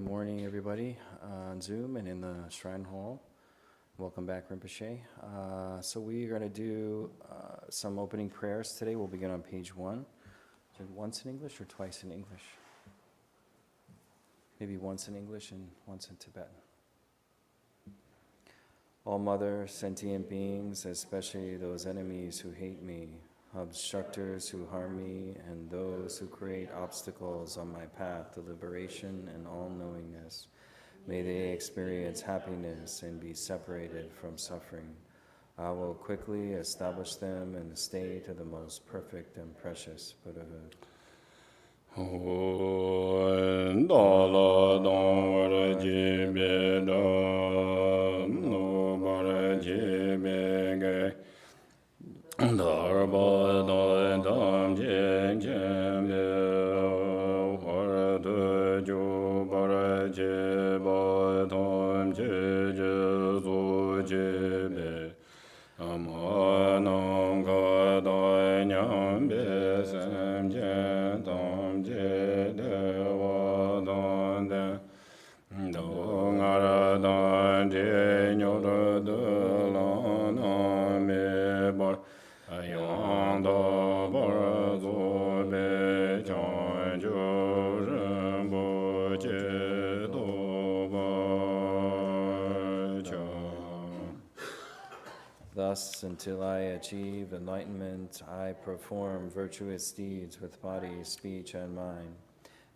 morning, everybody, on Zoom and in the Shrine Hall. Welcome back, Rinpoche. So we are going to do some opening prayers today. We'll begin on page 1. Is it once in English or twice in English? Maybe once in English and once in Tibetan. All mother, sentient beings, especially those enemies who hate me, obstructors who harm me, and those who create obstacles on my path to liberation and all-knowingness, may they experience happiness and be separated from suffering. I will quickly establish them in the state of the most perfect and precious Buddhahood. Thus, until I achieve enlightenment, I perform virtuous deeds with body, speech, and mind.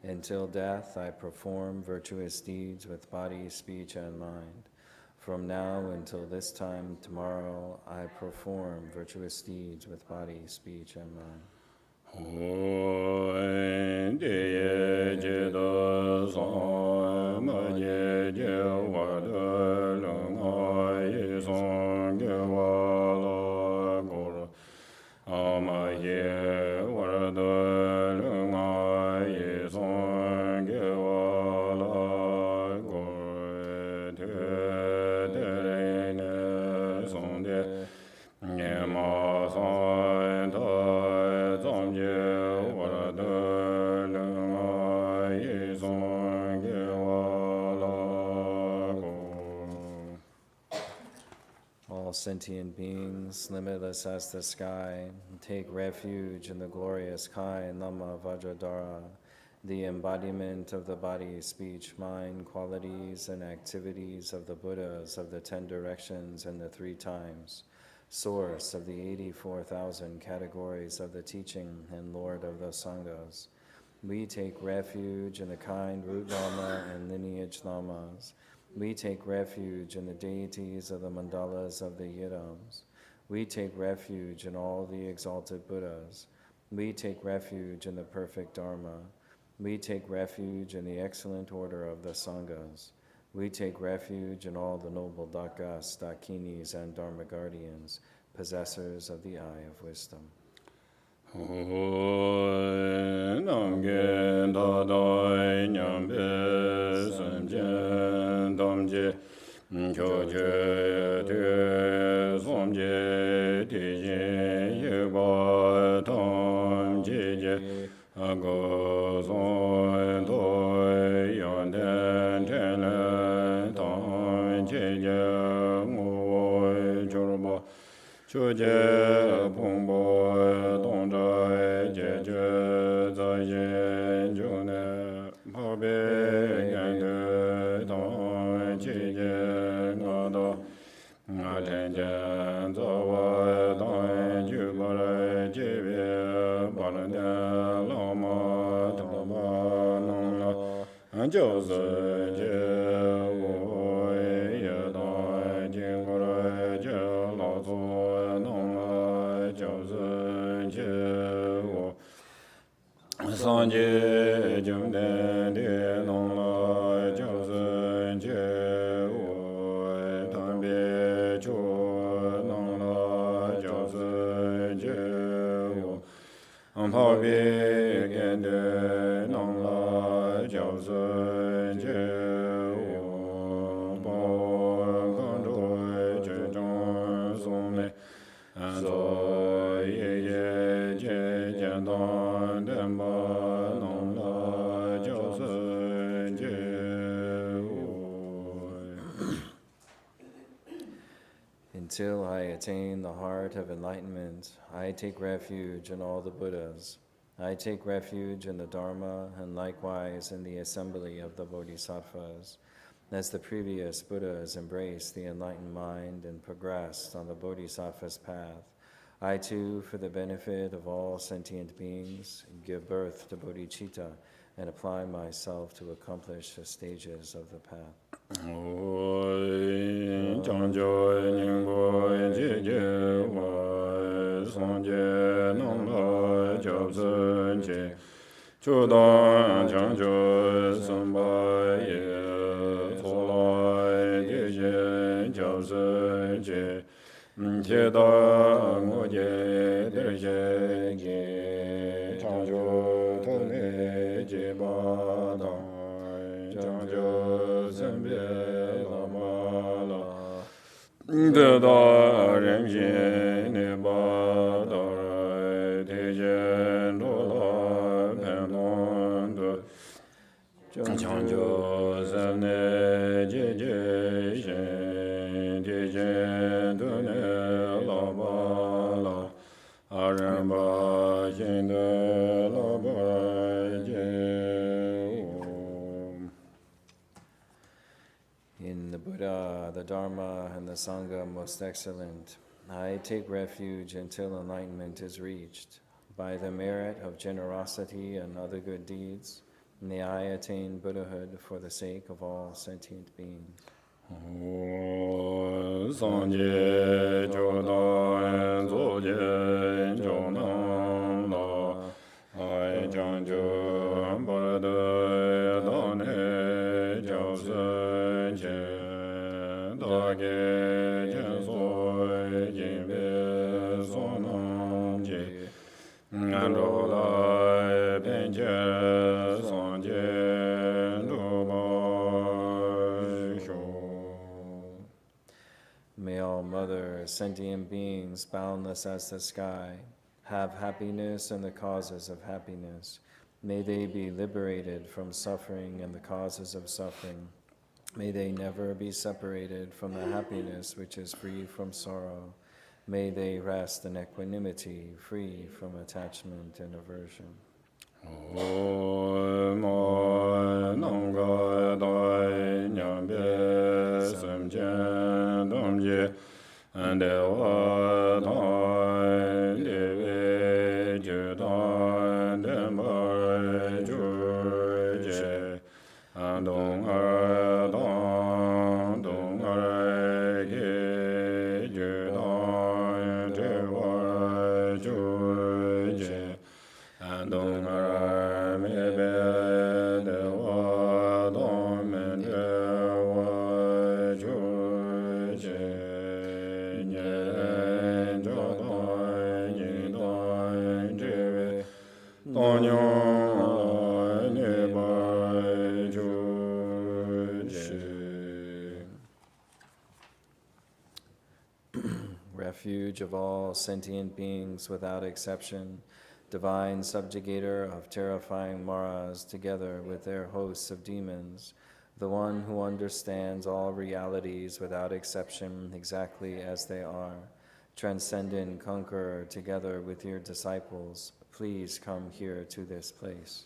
Until death, I perform virtuous deeds with body, speech, and mind. From now until this time tomorrow, I perform virtuous deeds with body, speech, and mind. All sentient beings, limitless as the sky, take refuge in the glorious Kai Nama Vajradhara, the embodiment of the body, speech, mind, qualities, and activities of the Buddhas of the 10 directions and the 3 times, source of the 84,000 categories of the teaching and Lord of the Sanghas. We take refuge in the kind root Lama and lineage Lamas. We take refuge in the deities of the mandalas of the Yidams. We take refuge in all the exalted Buddhas. We take refuge in the perfect Dharma. We take refuge in the excellent order of the Sanghas. We take refuge in all the noble Dakas, Dakinis, and Dharma guardians, possessors of the eye of wisdom. Until I attain the heart of enlightenment, I take refuge in all the Buddhas. I take refuge in the Dharma and likewise in the assembly of the Bodhisattvas. As the previous Buddhas embraced the enlightened mind and progressed on the Bodhisattva's path, I too, for the benefit of all sentient beings, give birth to bodhicitta and apply myself to accomplish the stages of the path. In the Buddha, the Dharma, and the Sangha most excellent, I take refuge until enlightenment is reached. By the merit of generosity and other good deeds, may I attain Buddhahood for the sake of all sentient beings. May all Mother, sentient beings, boundless as the sky, have happiness and the causes of happiness. May they be liberated from suffering and the causes of suffering. May they never be separated from the happiness which is free from sorrow. May they rest in equanimity, free from attachment and aversion. Refuge of all sentient beings without exception, divine subjugator of terrifying maras together with their hosts of demons, the one who understands all realities without exception exactly as they are, transcendent conqueror together with your disciples, please come here to this place.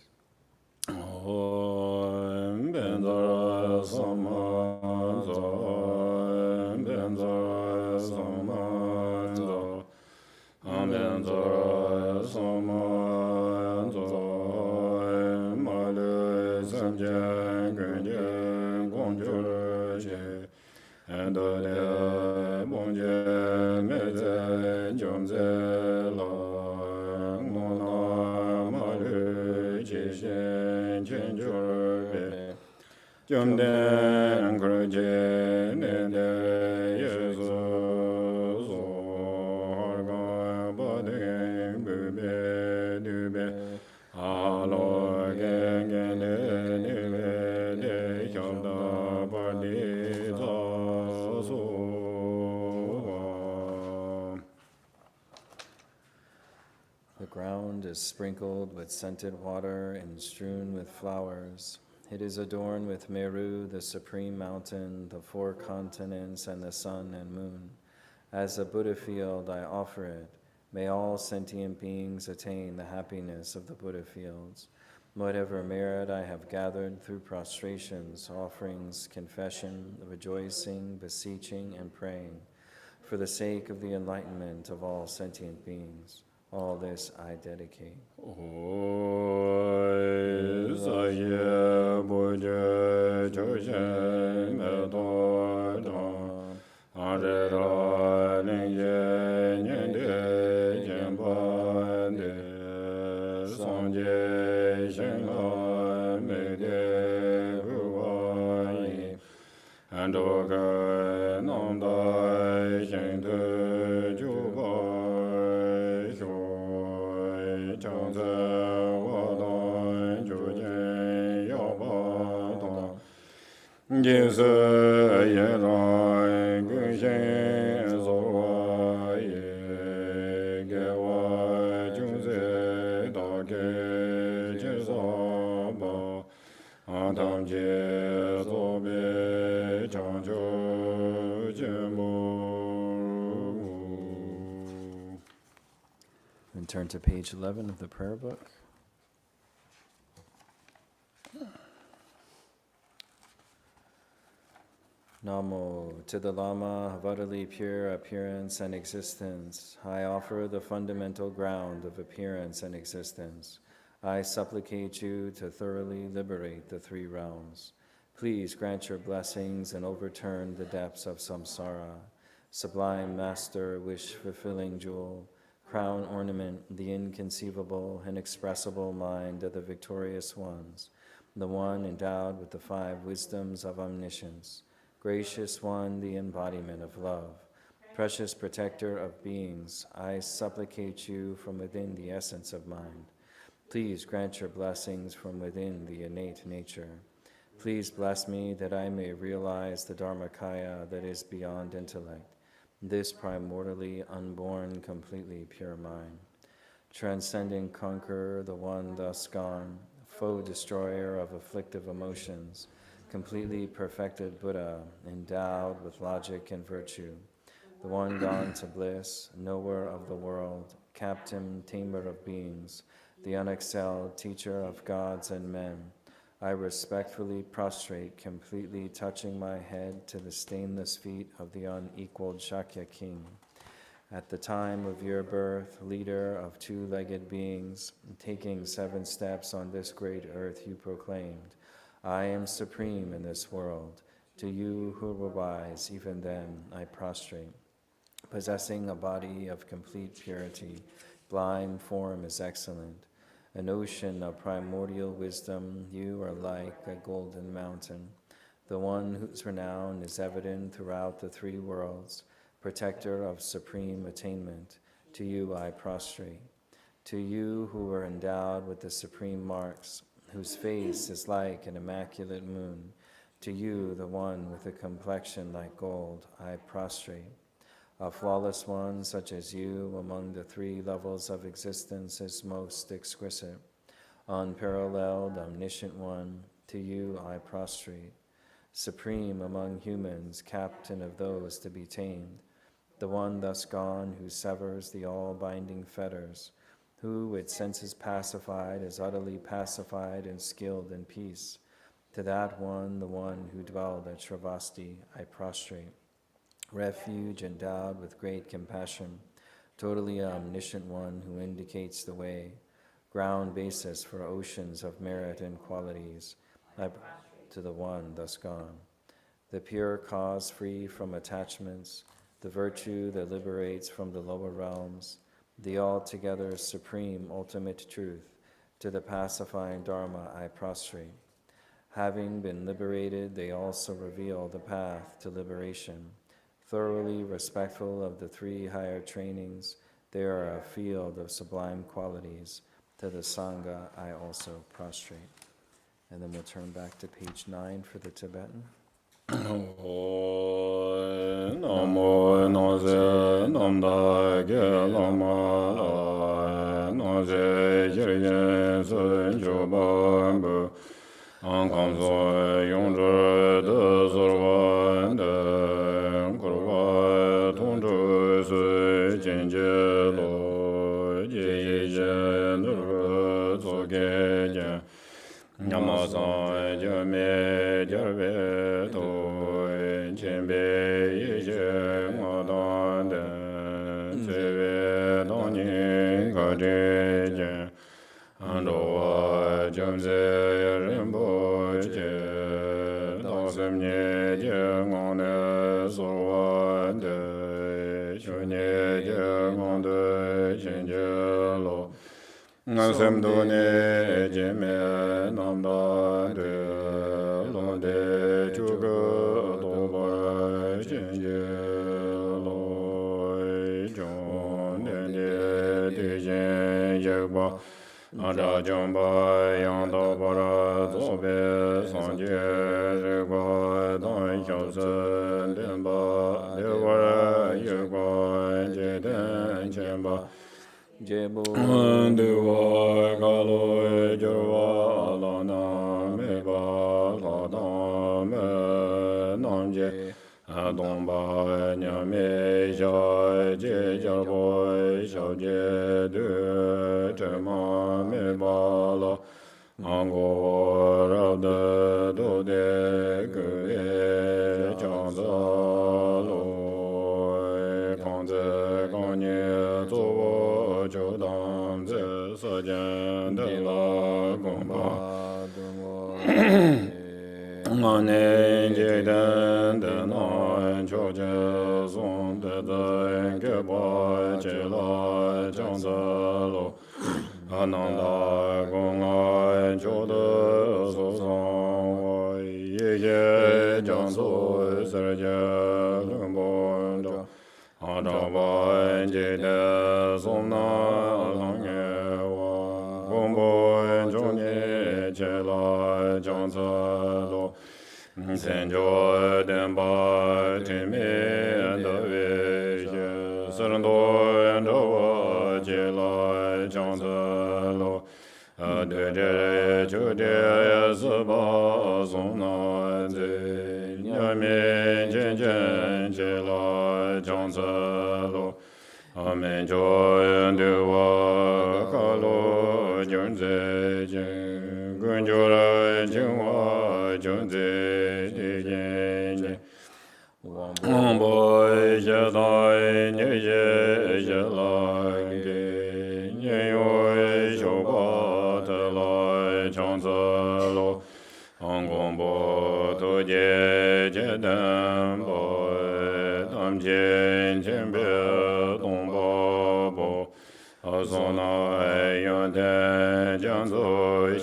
The ground is sprinkled with scented water and strewn with flowers. It is adorned with Meru, the supreme mountain, the four continents, and the sun and moon. As a Buddha field, I offer it. May all sentient beings attain the happiness of the Buddha fields. Whatever merit I have gathered through prostrations, offerings, confession, rejoicing, beseeching, and praying, for the sake of the enlightenment of all sentient beings, all this I dedicate. And turn to page 11 of the prayer book. Namo, to the Lama of utterly pure appearance and existence, I offer the fundamental ground of appearance and existence. I supplicate you to thoroughly liberate the three realms. Please grant your blessings and overturn the depths of samsara. Sublime Master, wish-fulfilling jewel, crown ornament, the inconceivable, inexpressible mind of the victorious ones, the one endowed with the five wisdoms of omniscience, gracious one, the embodiment of love, precious protector of beings, I supplicate you from within the essence of mind. Please grant your blessings from within the innate nature. Please bless me that I may realize the Dharmakaya that is beyond intellect, this primordially unborn, completely pure mind. Transcending conqueror, the one thus gone, foe destroyer of afflictive emotions, completely perfected Buddha, endowed with logic and virtue, the one gone to bliss, knower of the world, captain, tamer of beings, the unexcelled teacher of gods and men, I respectfully prostrate, completely touching my head to the stainless feet of the unequaled Shakya king. At the time of your birth, leader of two-legged beings, taking 7 steps on this great earth, you proclaimed, I am supreme in this world. To you who were wise, even then I prostrate. Possessing a body of complete purity, blind form is excellent. An ocean of primordial wisdom, you are like a golden mountain, the one whose renown is evident throughout the 3 worlds, protector of supreme attainment. To you I prostrate. To you who are endowed with the supreme marks, whose face is like an immaculate moon, to you, the one with a complexion like gold, I prostrate. A flawless one such as you among the 3 levels of existence is most exquisite. Unparalleled, omniscient one, to you I prostrate. Supreme among humans, captain of those to be tamed, the one thus gone who severs the all-binding fetters, who with senses pacified is utterly pacified and skilled in peace. To that one, the one who dwelled at Shravasti, I prostrate. Refuge endowed with great compassion, totally omniscient one who indicates the way, ground basis for oceans of merit and qualities, to the one thus gone. The pure cause free from attachments, the virtue that liberates from the lower realms, the altogether supreme ultimate truth, to the pacifying Dharma I prostrate. Having been liberated, they also reveal the path to liberation. Thoroughly respectful of the 3 higher trainings, they are a field of sublime qualities. To the Sangha I also prostrate. And then we'll turn back to page 9 for the Tibetan. Namo Nose Namda Ge Lama Nose Jirgen Sun Jobambu Ankam So Yongzhe De Zorwan De Kurwa Tongzhe be to chen be yi she ngo don de che be dong ni ga je je an do wa jom se ren bo che do sem nye je ngo ne so wa de shu nye je ngo de chen je lo ngang sem do ne je me nam da de lo de chu ge do ba chen je lo jong de de je je ba da jong ba yang da ba ra zo be sang je re ba da xiao zhen den ba de wa ra ye ba je den chen ba Jebu de wa ga lo je wa la na me ba la da me nam je dong ba nya me ja je ja bo xiao je de zhe ma me ba la ang go ra de do de ge ye jiang zi lo kang zi gang nie zuo wo jiu dang zi se jian de la gong ba nga ne jie den de nan qiu jie song de zhen ge ba jie la jiang zi lo anang da gong ai jiu de su song wo ye ye jiang su se jie lun bo zhou a da ba jie de song na lang ye wa gong bo zhong nie jie la jiang zi lo sen jiu den ba tin mi de wei xie se ren do yan zhou wa jie la jiang zi lo de zhe ju de si ba song na zi nya mi jian jian jie la jiang zi lo a men jiu yan de wa ka lo jian zi jian gun jiu la jing wa jian zi di jian jian wang bo xie dai nie ye ye la ge nie yu xiu ba de lai chang zi lo ang gong bo tu jie jie dan bo dam jian jian bie dong ba bo a song na yan de jiang zu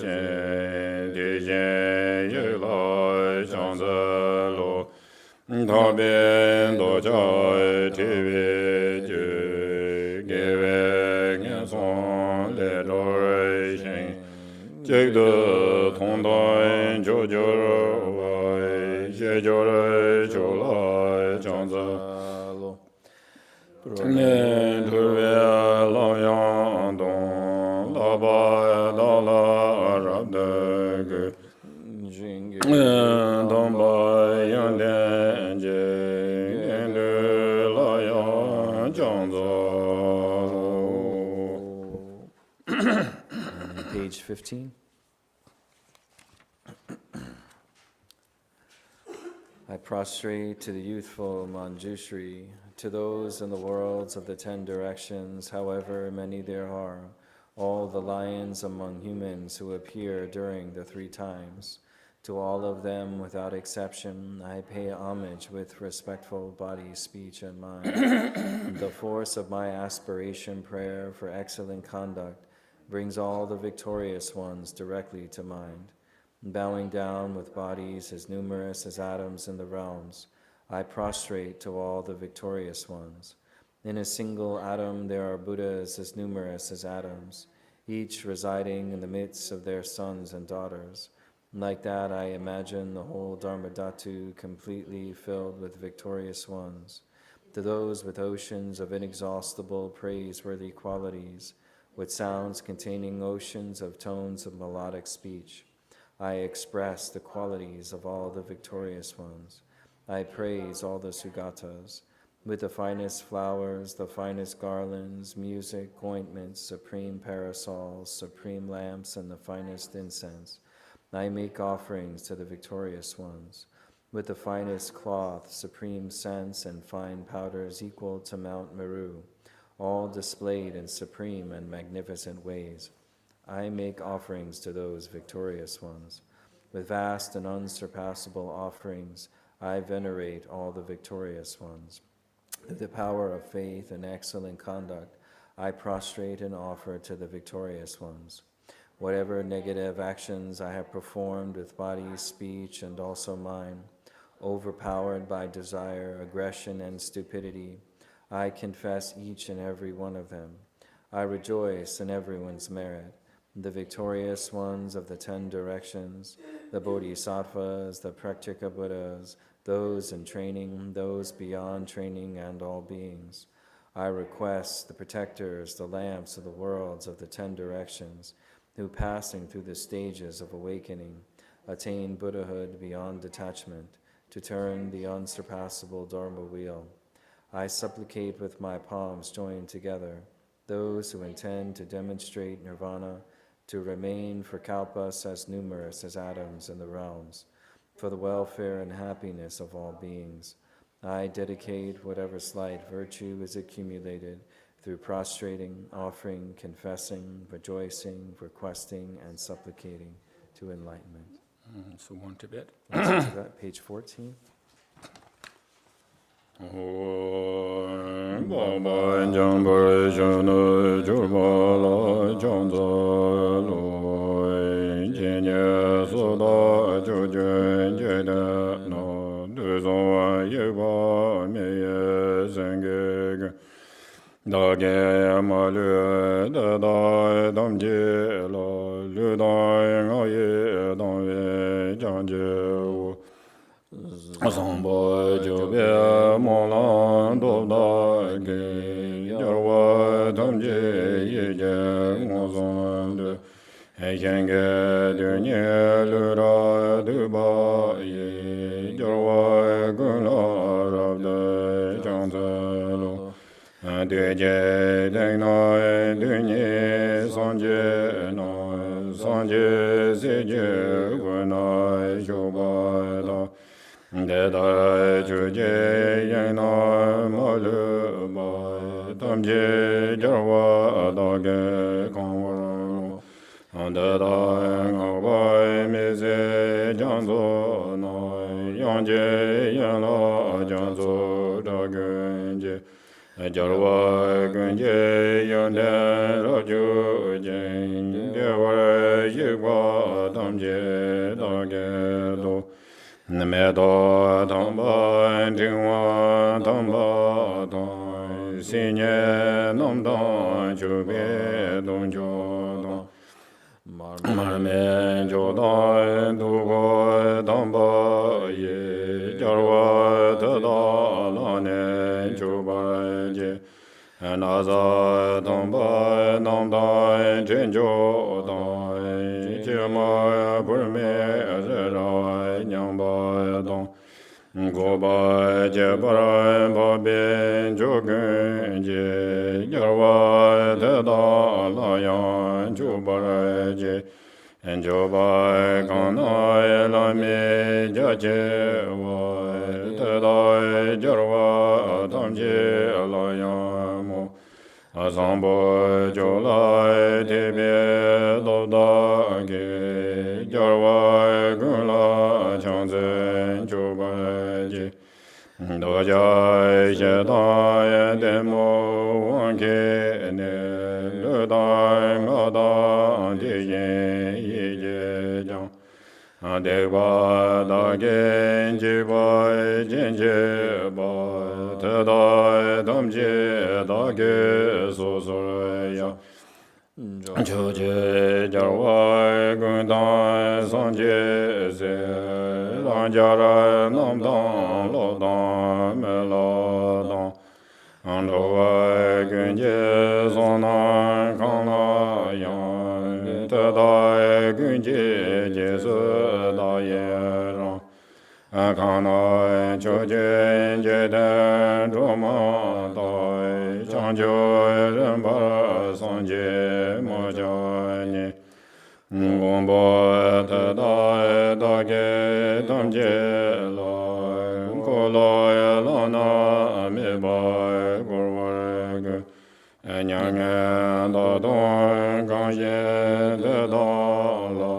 xian di jian ye lai chang zi lo ta bian do jia ti bi ju ge wei nian song le zhou rui xin jie de tong dan jiu jiu wei xie jiu rui jiu lai jiang zi nian tu bie lao yang dong la ba da la ra de ge dong ba yang dian jie nian de la yang jiang zi Page 15. I prostrate to the youthful Manjushri, to those in the worlds of the 10 directions, however many there are, all the lions among humans who appear during the 3 times. To all of them, without exception, I pay homage with respectful body, speech, and mind. The force of my aspiration prayer for excellent conduct brings all the victorious ones directly to mind. Bowing down with bodies as numerous as atoms in the realms, I prostrate to all the victorious ones. In a single atom there are Buddhas as numerous as atoms, each residing in the midst of their sons and daughters. Like that, I imagine the whole Dharmadhatu completely filled with victorious ones. To those with oceans of inexhaustible praiseworthy qualities, with sounds containing oceans of tones of melodic speech, I express the qualities of all the victorious ones. I praise all the Sugatas. With the finest flowers, the finest garlands, music, ointments, supreme parasols, supreme lamps, and the finest incense, I make offerings to the victorious ones. with the finest cloth, supreme scents, and fine powders equal to Mount Meru, all displayed in supreme and magnificent ways. I make offerings to those victorious ones. With vast and unsurpassable offerings, I venerate all the victorious ones. With the power of faith and excellent conduct, I prostrate and offer to the victorious ones. Whatever negative actions I have performed with body, speech, and also mind, overpowered by desire, aggression, and stupidity, I confess each and every one of them. I rejoice in everyone's merit. The victorious ones of the 10 directions, the Bodhisattvas, the Praktika Buddhas, those in training, those beyond training, and all beings. I request the protectors, the lamps of the worlds of the 10 directions, who passing through the stages of awakening, attain Buddhahood beyond detachment, to turn the unsurpassable Dharma wheel. I supplicate with my palms joined together, those who intend to demonstrate nirvana, to remain for kalpas as numerous as atoms in the realms, for the welfare and happiness of all beings. I dedicate whatever slight virtue is accumulated through prostrating, offering, confessing, rejoicing, requesting, and supplicating to enlightenment. So one Tibet. One Tibet, page 14. Baba Jambara Shana Jurmala Janzalo Jenya Soda Jojen Jeda No Duzon Yeba Meye Zengeg Dage Malu Dada Damje La Ludai Ngaye Damwe Janje Samba Jobe Molan Doda Ge Yarwa Tamje Ye Mozonde Henge Dunye Lura Duba Ye Yarwa Guna Rabde Janzalo Deje Dena Dunye Sanje No Sanje Seje Guna Jobada Deda Juje Yana Maluba Tamje Jarwa Dage Kanwaro Deda Ngawai Mize Janzo No Yanje Yana Janzo Dagunje Jarwa Gunje Yande Raju Jen Dewa Yigwa Tamje Dage Do Medo Tamba Tingwa Tamba Don Sinye Namdan Chube Don Jodon Marme Jodon Dugo Tamba Ye Jarwa Tada Lane Chubaje Naza Tamba Namdan Chenjo Don Chima Purme Zera Nyamba Don Goba Jebara Babe Jogun Je Yarwa Tada Layan Chubara Je Enjoba Kana Lame Jaje Wa Tada Jarwa Tamje Layamo Azambo Jola Tebe Doda Ge Jarwa Gula Chanzen Chobaji Doja Shedaya Demo Wanke Ne Luda Ngada Diye Ye Jang Deva Dage Jiba Jinje Ba Tada Damje Dage Sosoraya Choje Jarwa Gundan Sanje Se Lanjara Namdan Lodan Meladan Andowa Gunje Zonan Kana Yan Tada Gunje Jesu Dayeran Kana Choje Jeden Drupon Dai Chanjo Remba Sanje Mojani Ngombo Tadai Dage Damje Lai Koloi Lana Amibai Gorwag Anyang Dadon Ganje Dedala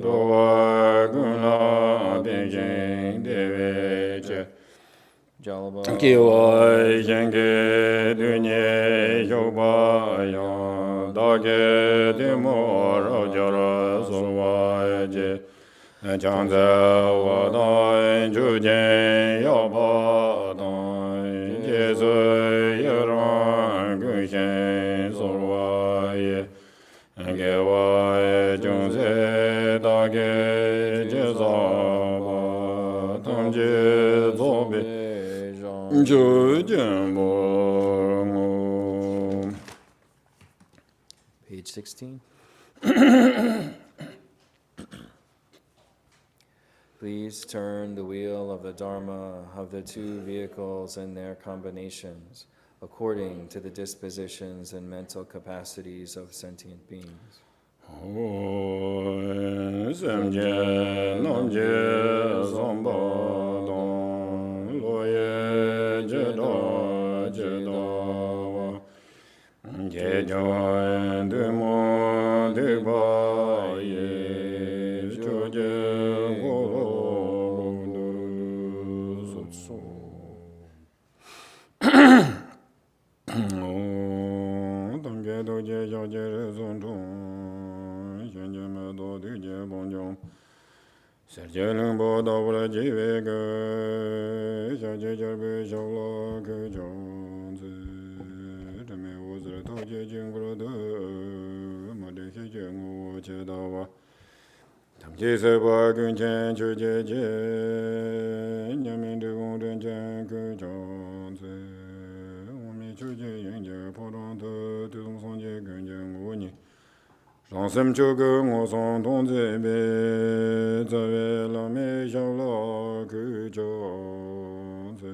Doa Guna Beijing Deveche Jalaba. Kiwai Jenge Dunye Yobaya Dage Dimor Jara Solwaje Changza Wadai Jujen Yobadai Jesu Yaran Gushen Solwaye Gewai Junze Dage Jezaba Tamje Zobe Page 16. Please turn the wheel of the Dharma of the two vehicles and their combinations according to the dispositions and mental capacities of sentient beings. Serjelung Bodo Vla Jivega Jajarbe Shala Kajanze Dame Wuzra Toje Jingrada Madeke Jengu Chedawa Tamje Seba Gunchen Chuje Nyamin de Gonden Jan Kajanze Umi Chuje Yenja Podanta Tudum Sonje Gunjen Uni Lansem choge ngoson donze be zave la me shala ku jonze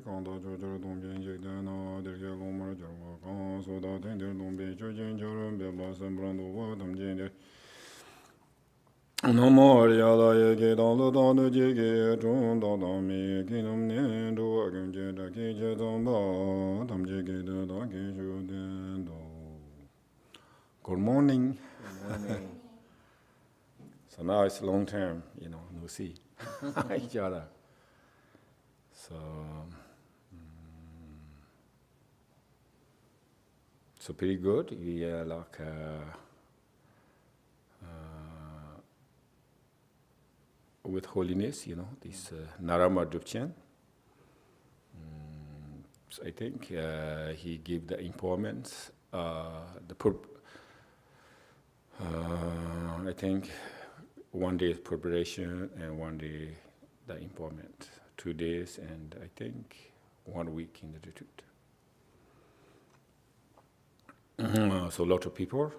kanda jojo dongen je dana derge lomar jorwa kan soda tender dombe chojen joron be basem brando wa damjen de Namo Yala Yege Dan Lo Dan De Jege Chun Dan Dan Mi Kinam Nen Do Agam Je Da Ki Je Dan Ba Dam Jege Da Da Ki Shu Den Do. Good morning. Good morning. So now it's long term, no see each other. So, so pretty good. We are like with holiness, this Narama Drupchen. So I think he gave the importance, I think one day is preparation and one day the empowerment. 2 days and I think 1 week in the retreat. So a lot of people,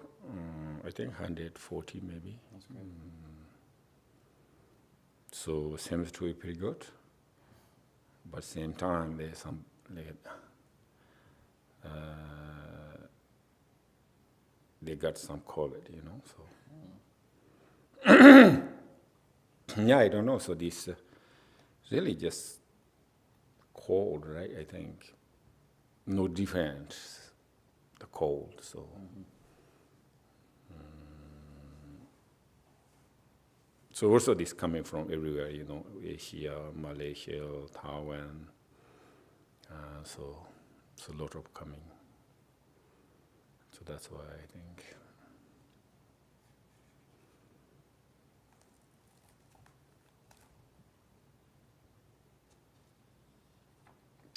I think 140 maybe. That's great. So seems to be pretty good. But same time there's some they got some COVID, so. Yeah, I don't know. So this really just cold, right? I think no difference, the cold. So. So also this coming from everywhere, Asia, Malaysia, Taiwan. So a lot of coming. So that's why I think.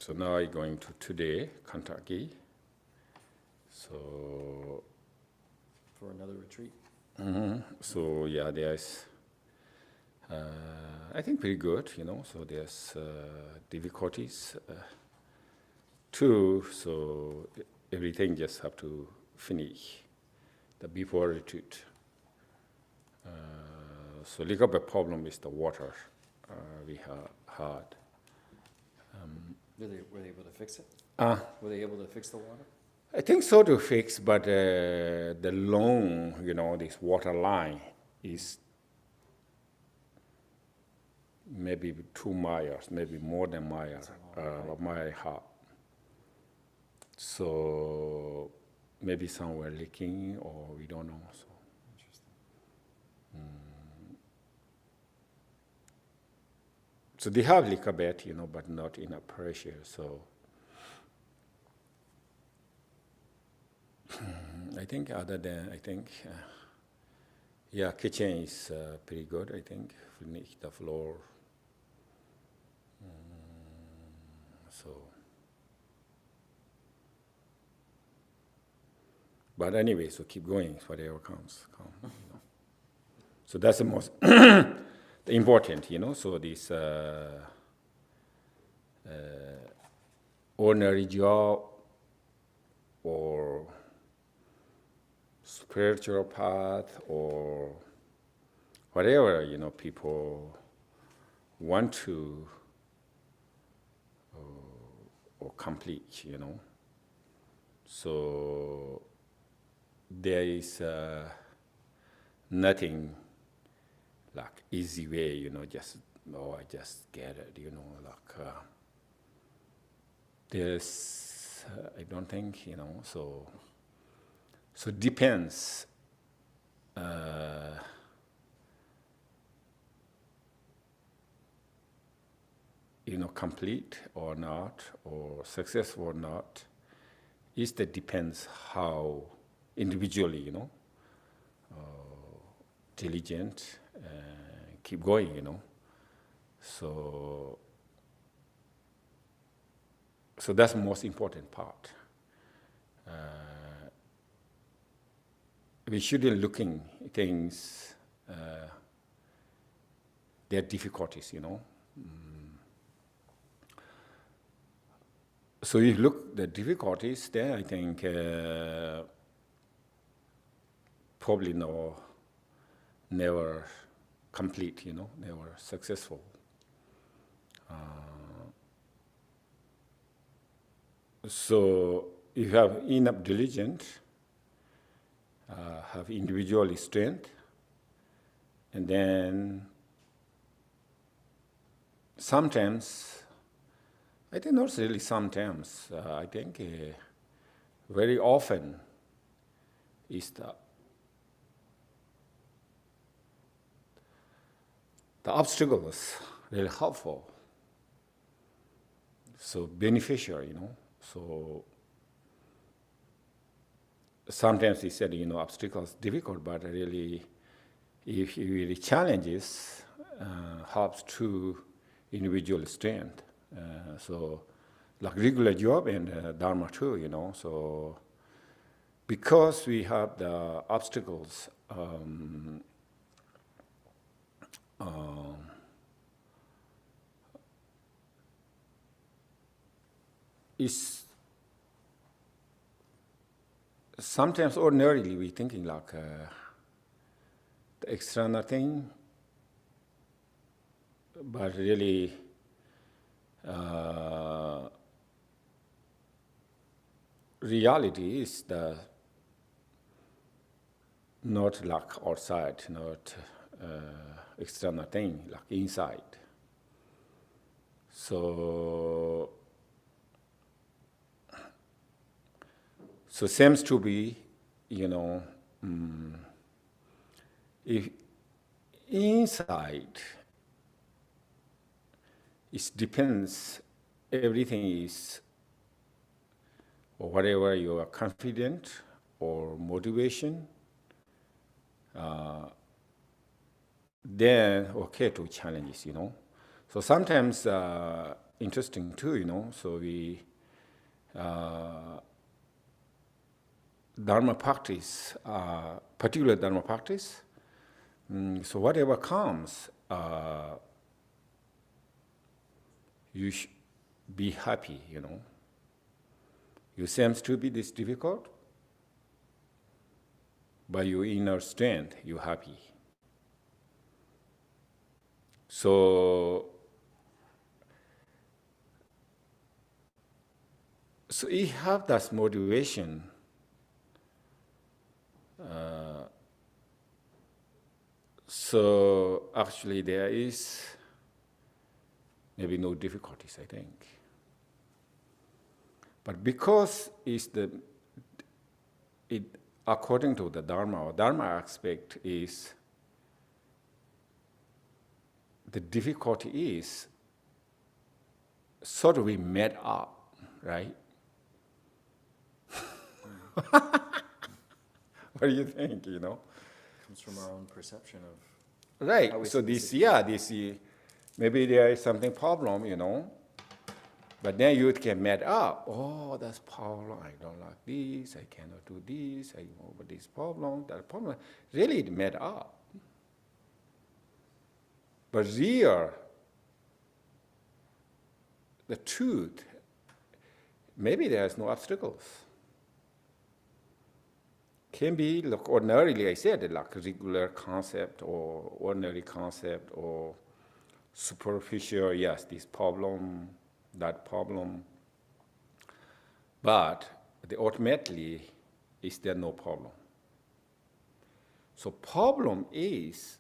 So now I'm going to today, Kentucky. So. For another retreat. So yeah, there's. I think pretty good, So there's difficulties too. So everything just have to finish the before retreat. So little bit problem is the water we had. Were they able to fix it? Were they able to fix the water? I think so to fix, but the long, this water line is maybe 2 miles, maybe more than a mile and a half. So maybe somewhere leaking, or we don't know. So. Interesting. So they have leak a bit, but not enough pressure. So I think kitchen is pretty good. I think finish the floor. So, but anyway, so keep going. Whatever comes. So that's the most important, So this ordinary job or spiritual path or whatever, people want to or complete, So there is nothing like easy way, I just get it, there's, I don't think, so depends, complete or not, or successful or not, that depends how individually, diligent, keep going, So that's the most important part. We shouldn't looking things, their difficulties, So if you look the difficulties there, I think probably never complete, never successful. So if you have enough diligence, have individual strength, and then sometimes, I think not really sometimes, I think very often is the obstacles really helpful, so beneficial, So sometimes he said, obstacles difficult, but really, if you really challenges, helps to individual strength. So like regular job and Dharma too, So because we have the obstacles, is sometimes ordinarily we thinking like the external thing, but really reality is not like outside, not external thing, like inside. So seems to be, if inside, it depends, everything is, or whatever you are confident or motivation, then okay to challenges, So sometimes interesting too, so we Dharma practice, particular Dharma practice, so whatever comes, you should be happy, You seems to be this difficult, by your inner strength, you're happy. So So you have that motivation. So actually there is maybe no difficulties, I think. But because according to the Dharma, or Dharma aspect is, the difficulty is sort of we met up, right? What do you think, Comes from our own perception of Right, how we so see this, maybe there is something problem, but then you can met up. Oh, that's problem, I don't like this, I cannot do this, I over this problem, that problem. Really it met up. But the truth, maybe there's no obstacles. Can be, like ordinarily I said, like regular concept or ordinary concept or superficial, yes, this problem, that problem. But ultimately, is there no problem? So problem is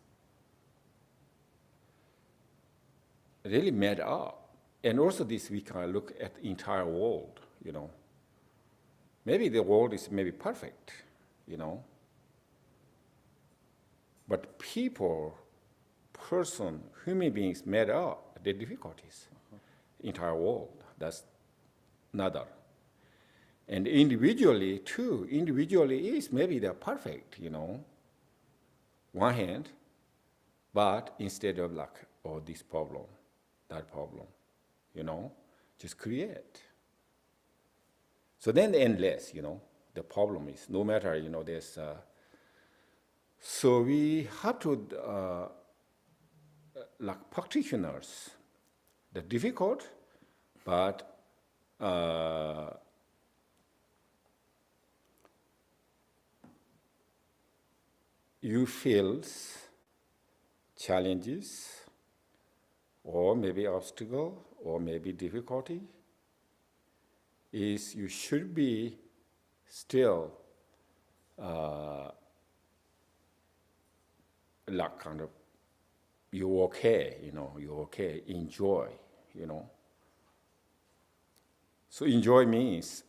really made up. And also this, we can look at the entire world, Maybe the world is maybe perfect, But people, person, human beings made up the difficulties. Entire world, that's another. And individually too, is maybe they're perfect, One hand, but instead of like, oh, this problem, that problem, just create. So then the endless, the problem is, no matter, there's, so we have to, like practitioners, the difficult, but you feel challenges, or maybe obstacle, or maybe difficulty, is you should be still like kind of, you're okay, you're okay, enjoy, So enjoy means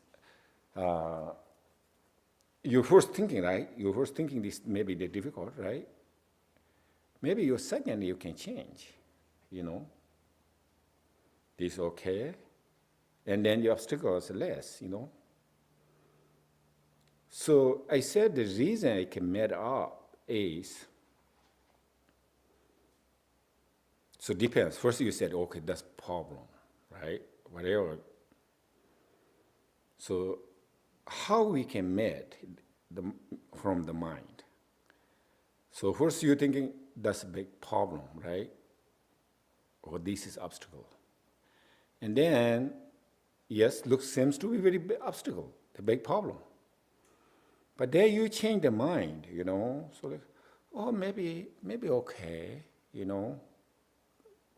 you're first thinking, right? You're first thinking this may be the difficult, right? Maybe your second you can change, This okay, and then the obstacles less, So I said the reason I can made up is, so depends. First you said, okay, that's problem, right? Whatever. So how we can meet from the mind? So first you're thinking, that's a big problem, right? Or this is obstacle. And then, yes, seems to be very big obstacle, the big problem. But then you change the mind, So like, oh, maybe okay,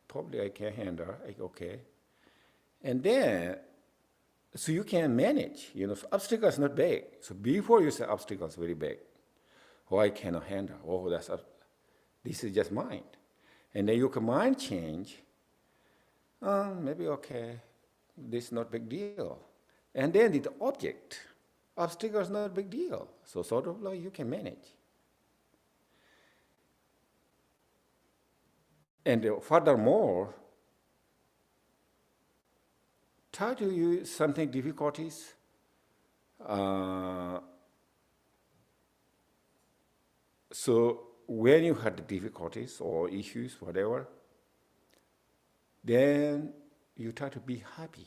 Probably I can handle, okay. And then, so you can manage, So obstacle is not big. So before you say obstacle is very big, I cannot handle. This is just mind. And then you can mind change. Maybe okay, this is not big deal. And then the object, obstacle is not a big deal. So sort of like you can manage. And furthermore, try to use something difficulties. So when you had difficulties or issues, whatever, then you try to be happy,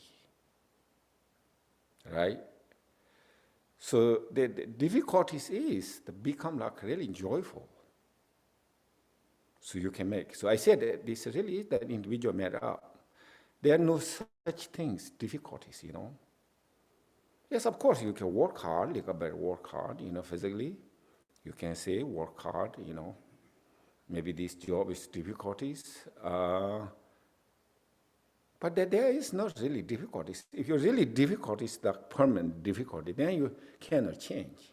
right? So the difficulties is to become like really joyful. So you can make. So I said that this really is that individual made up. There are no such things, difficulties, Yes, of course, you can work hard, you can work hard, physically. You can say work hard, Maybe this job is difficulties. But But there is not really difficulties. If you're really difficulties, the permanent difficulty, then you cannot change.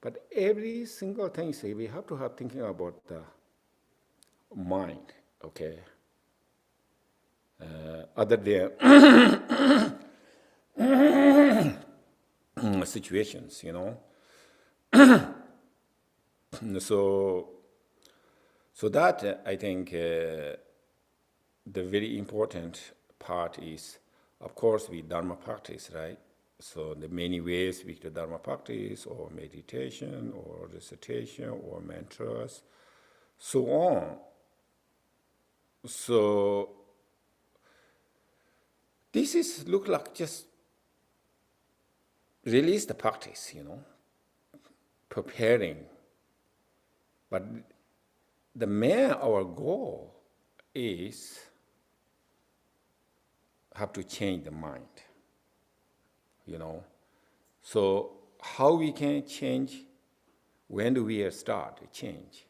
But every single thing, say, we have to have thinking about the mind, okay? Other than situations, you know. So that I think the very important part is, of course, we Dharma practice, right? So the many ways we do Dharma practice, or meditation, or recitation, or mantras, so on. So this is look like just release the practice, you know, preparing. But the main our goal is have to change the mind, you know. So how we can change? When do we start to change?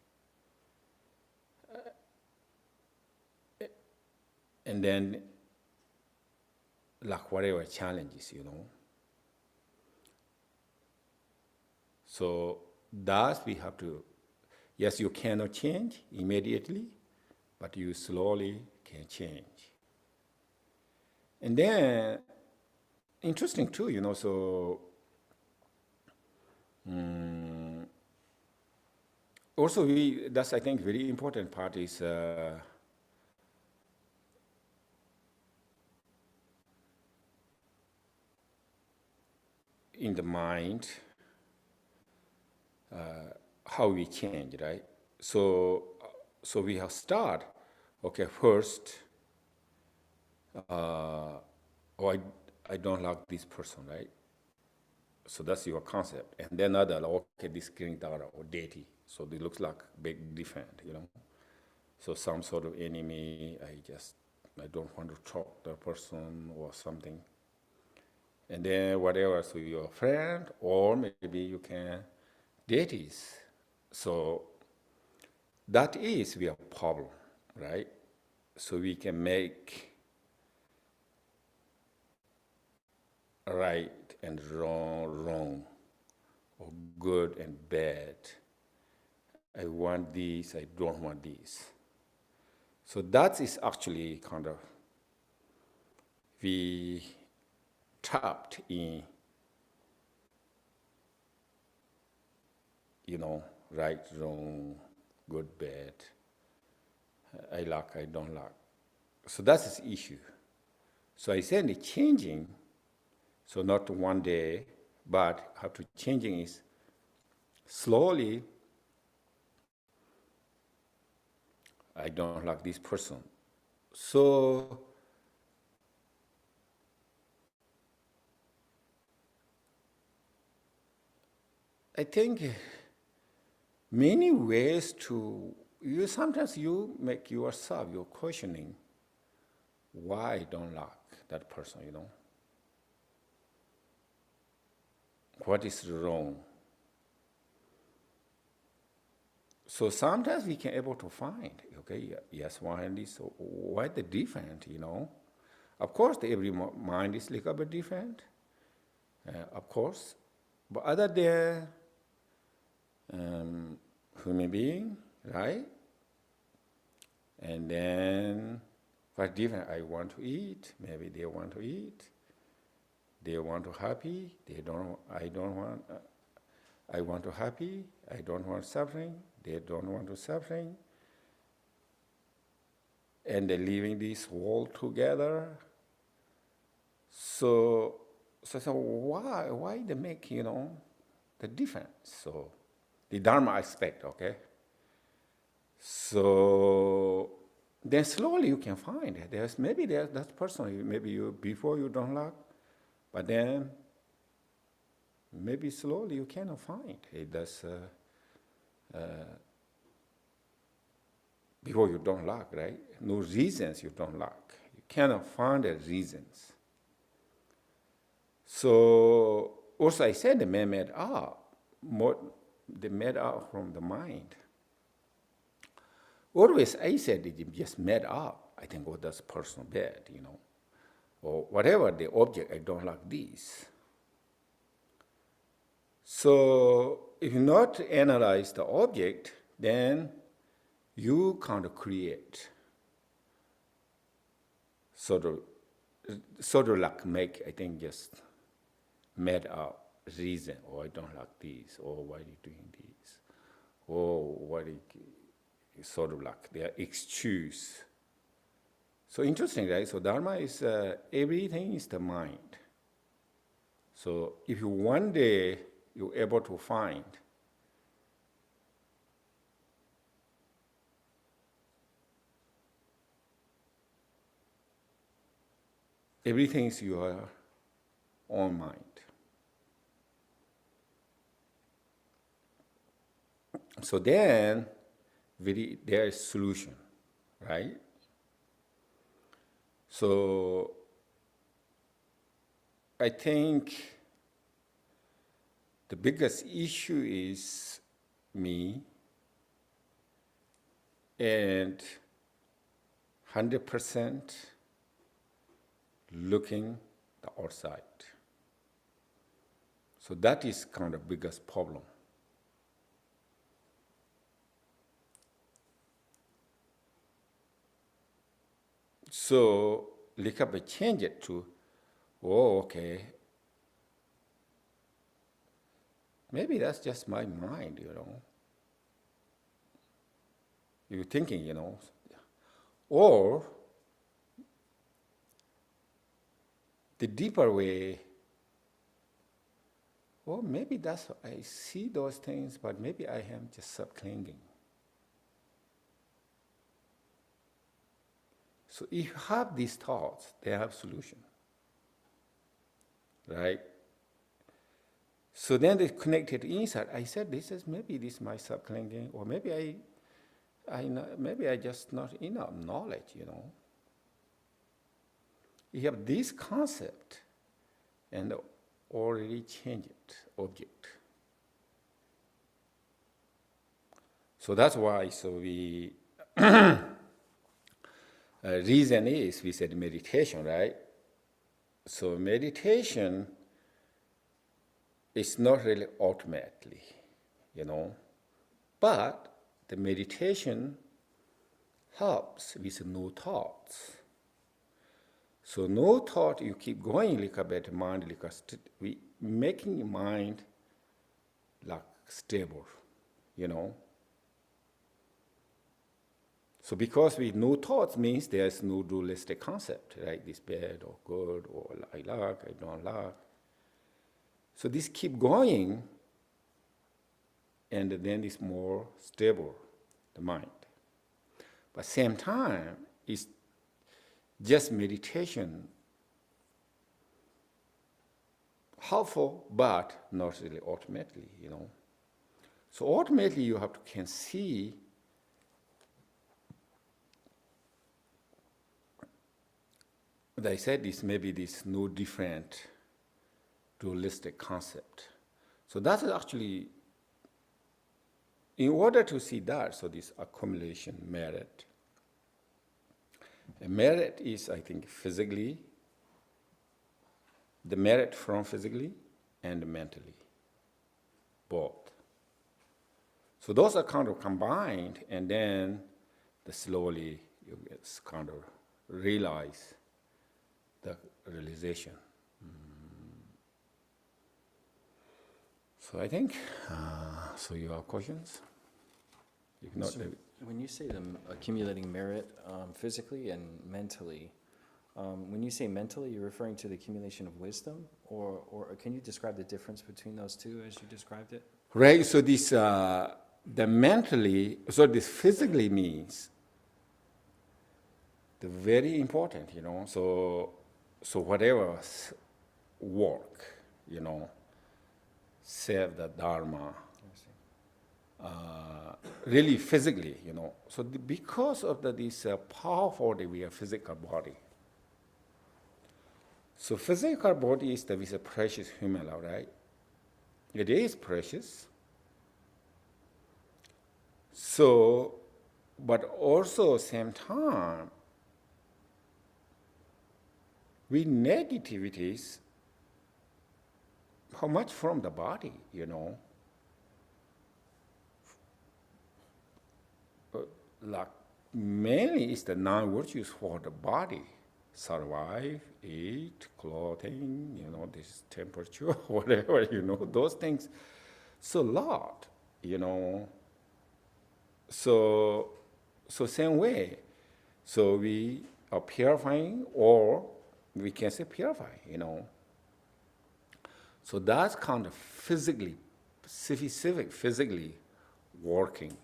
And then, like whatever challenges, you know. So thus we have to, yes, you cannot change immediately, but you slowly can change. And then, interesting too, you know, so also that's I think very important part is in the mind, how we change, right? So we have start, okay, first, I don't like this person, right? So that's your concept. And then other, okay, this king daughter or deity. So it looks like big different, you know. So some sort of enemy, I don't want to talk to the person or something. And then whatever, so your friend, or maybe you can deities. So that is we have problem, right? So we can make right and wrong, or good and bad. I want this, I don't want this. So that is actually kind of, we trapped in, you know, right, wrong, good, bad. I like, I don't like. So that's the issue. So I said the changing, so not one day, but how to changing is slowly. I don't like this person. So I think many ways to, sometimes you make yourself, you're questioning why I don't like that person, you know. What is wrong? So sometimes we can able to find, okay, yes, why this, why the different, you know. Of course, every mind is a little bit different, of course. But other than human being, right? And then what different? I want to eat. Maybe they want to eat. They want to happy. They don't. I don't want. I want to happy. I don't want suffering. They don't want to suffering. And they're living this world together. So why they make, you know, the difference? So the Dharma aspect, okay? So then slowly you can find it. There's that person, maybe you before you don't like, but then maybe slowly you cannot find it. That's before you don't like, right? No reasons you don't like. You cannot find the reasons. So also I said the man made up. They made up from the mind. Always I said it just made up. I think, oh, that's personal bad, or whatever the object, I don't like this. So if you not analyze the object, then you can't create sort of like make, I think, just made up reason, or I don't like this, or why are you doing this, or what sort of like their excuse. So interesting, right? So Dharma is everything is the mind. So if you one day you're able to find everything is your own mind. So then there is solution, right? So I think the biggest issue is me, and 100% looking the outside. So that is kind of biggest problem. So Likapa change it to, oh, okay, maybe that's just my mind, You're thinking, Or the deeper way, well, maybe that's, I see those things, but maybe I am just subclinging. So if you have these thoughts, they have solution, right? So then they connected inside. I said, maybe this is my subclinging, or maybe maybe I just not enough knowledge, You have this concept, and already change it, object. So that's why. So we. Reason is, we said meditation, right? So meditation is not really ultimately, but the meditation helps with no thoughts. So no thought, you keep going like a better mind, we making your mind like stable, So because we no thoughts means there's no dualistic concept, right? This bad or good, or I like, I don't like. So this keep going, and then it's more stable, the mind. But same time, it's just meditation, helpful, but not really ultimately, So ultimately you have to can see I said this, maybe this no different dualistic concept. So that's actually, in order to see that, so this accumulation merit. And merit is, I think, physically, the merit from physically and mentally, both. So those are kind of combined, and then slowly you get kind of realize the realization. So I think, so you have questions? If not, So when you say them accumulating merit physically and mentally, when you say mentally, you're referring to the accumulation of wisdom, or can you describe the difference between those two as you described it? Right, so this, the mentally, so this physically means the very important, so whatever work, serve the Dharma, really physically, So because of this powerful, we have physical body. So physical body is with a precious human, right? It is precious. So, but also same time, with negativities, how much from the body, like mainly it's the non-virtues for the body. Survive, eat, clothing, this temperature, whatever, those things. So lot, So same way. So we are purifying, or we can say purify, So that's kind of physically working,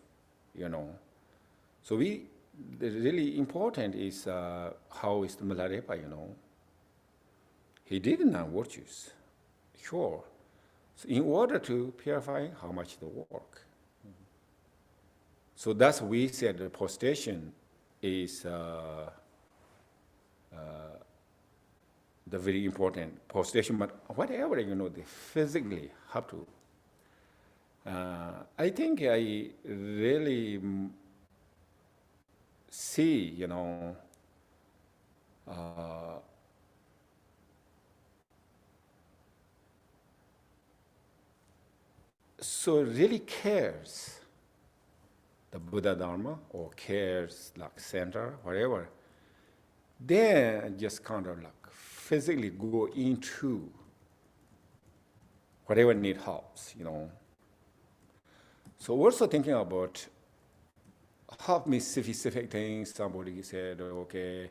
So the really important is how is the Milarepa, He did non-virtues, sure. So in order to purify, how much the work? So that's we said the prostration is the very important prostration, but whatever, they physically have to. I think I really see, so really cares the Buddha Dharma or cares like center, whatever, then just kind of like physically go into whatever need helps, So also thinking about help me specific things. Somebody said, okay,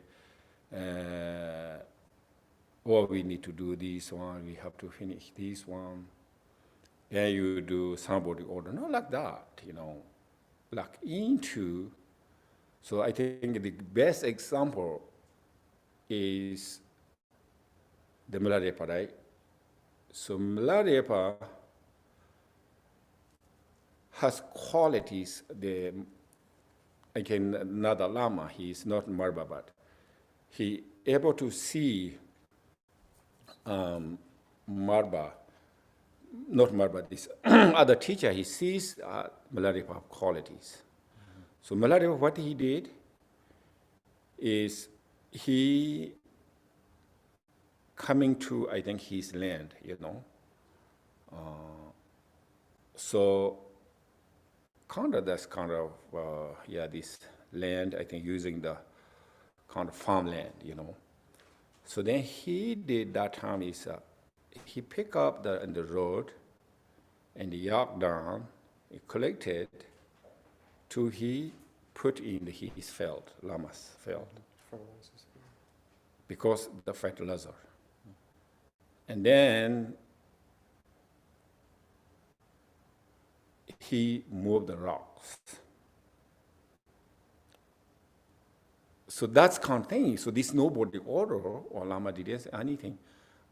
we need to do this one, we have to finish this one. Then you do somebody order, not like that, like into. So I think the best example is the Milarepa, right? So Milarepa has qualities. Another Lama, he is not Marba, but he able to see Marba, not Marba, this other teacher, he sees Milarepa qualities. So Milarepa, what he did is he coming to, I think, his land, So that's this land, I think, using the kind of farmland, So then he did that time is he picked up the road and he yacked down, he collected to he put in his field, Lama's field. Because the fertilizer. And then he moved the rocks. So that's kind of thing. So this nobody order or Lama didn't say anything.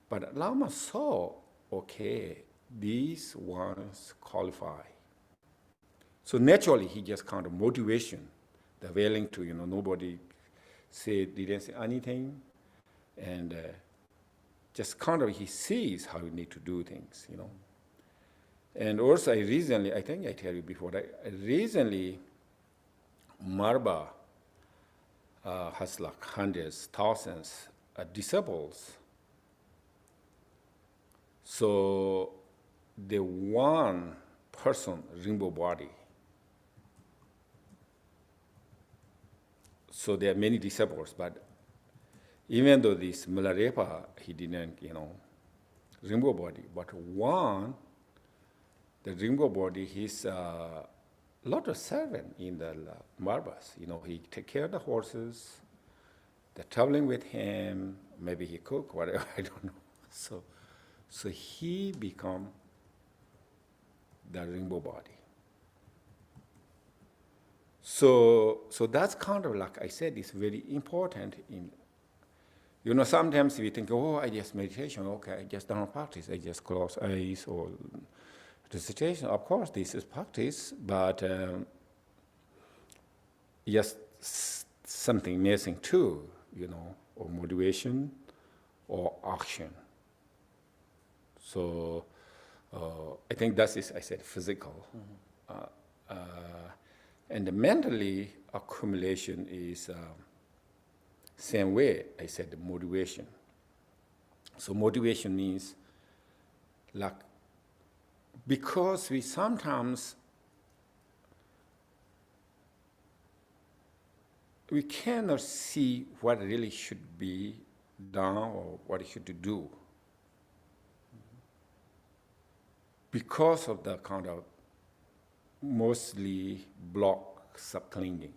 But Lama saw, okay, these ones qualify. So naturally he just kind of motivation, the willing to, nobody didn't say anything. And just kind of he sees how you need to do things, And also I think I tell you before, recently Marba has like hundreds, thousands of disciples. So the one person, Rinpo body. So there are many disciples, but even though this Milarepa, he didn't, Rinpo body, but one, the Rinpo body, he's a lot of servant in the Marbas. He take care of the horses, they're traveling with him, maybe he cook, whatever, I don't know. So he become the Rinpo body. So that's kind of like I said, it's very important in, sometimes we think, I just meditation, okay, I just don't practice, I just close eyes or recitation. Of course, this is practice, but just something missing too, or motivation or action. So I think that is, I said, physical. And the mentally accumulation is same way, I said, the motivation. So motivation means, like, because we sometimes we cannot see what really should be done or what it should do because of the kind of mostly block subclinging,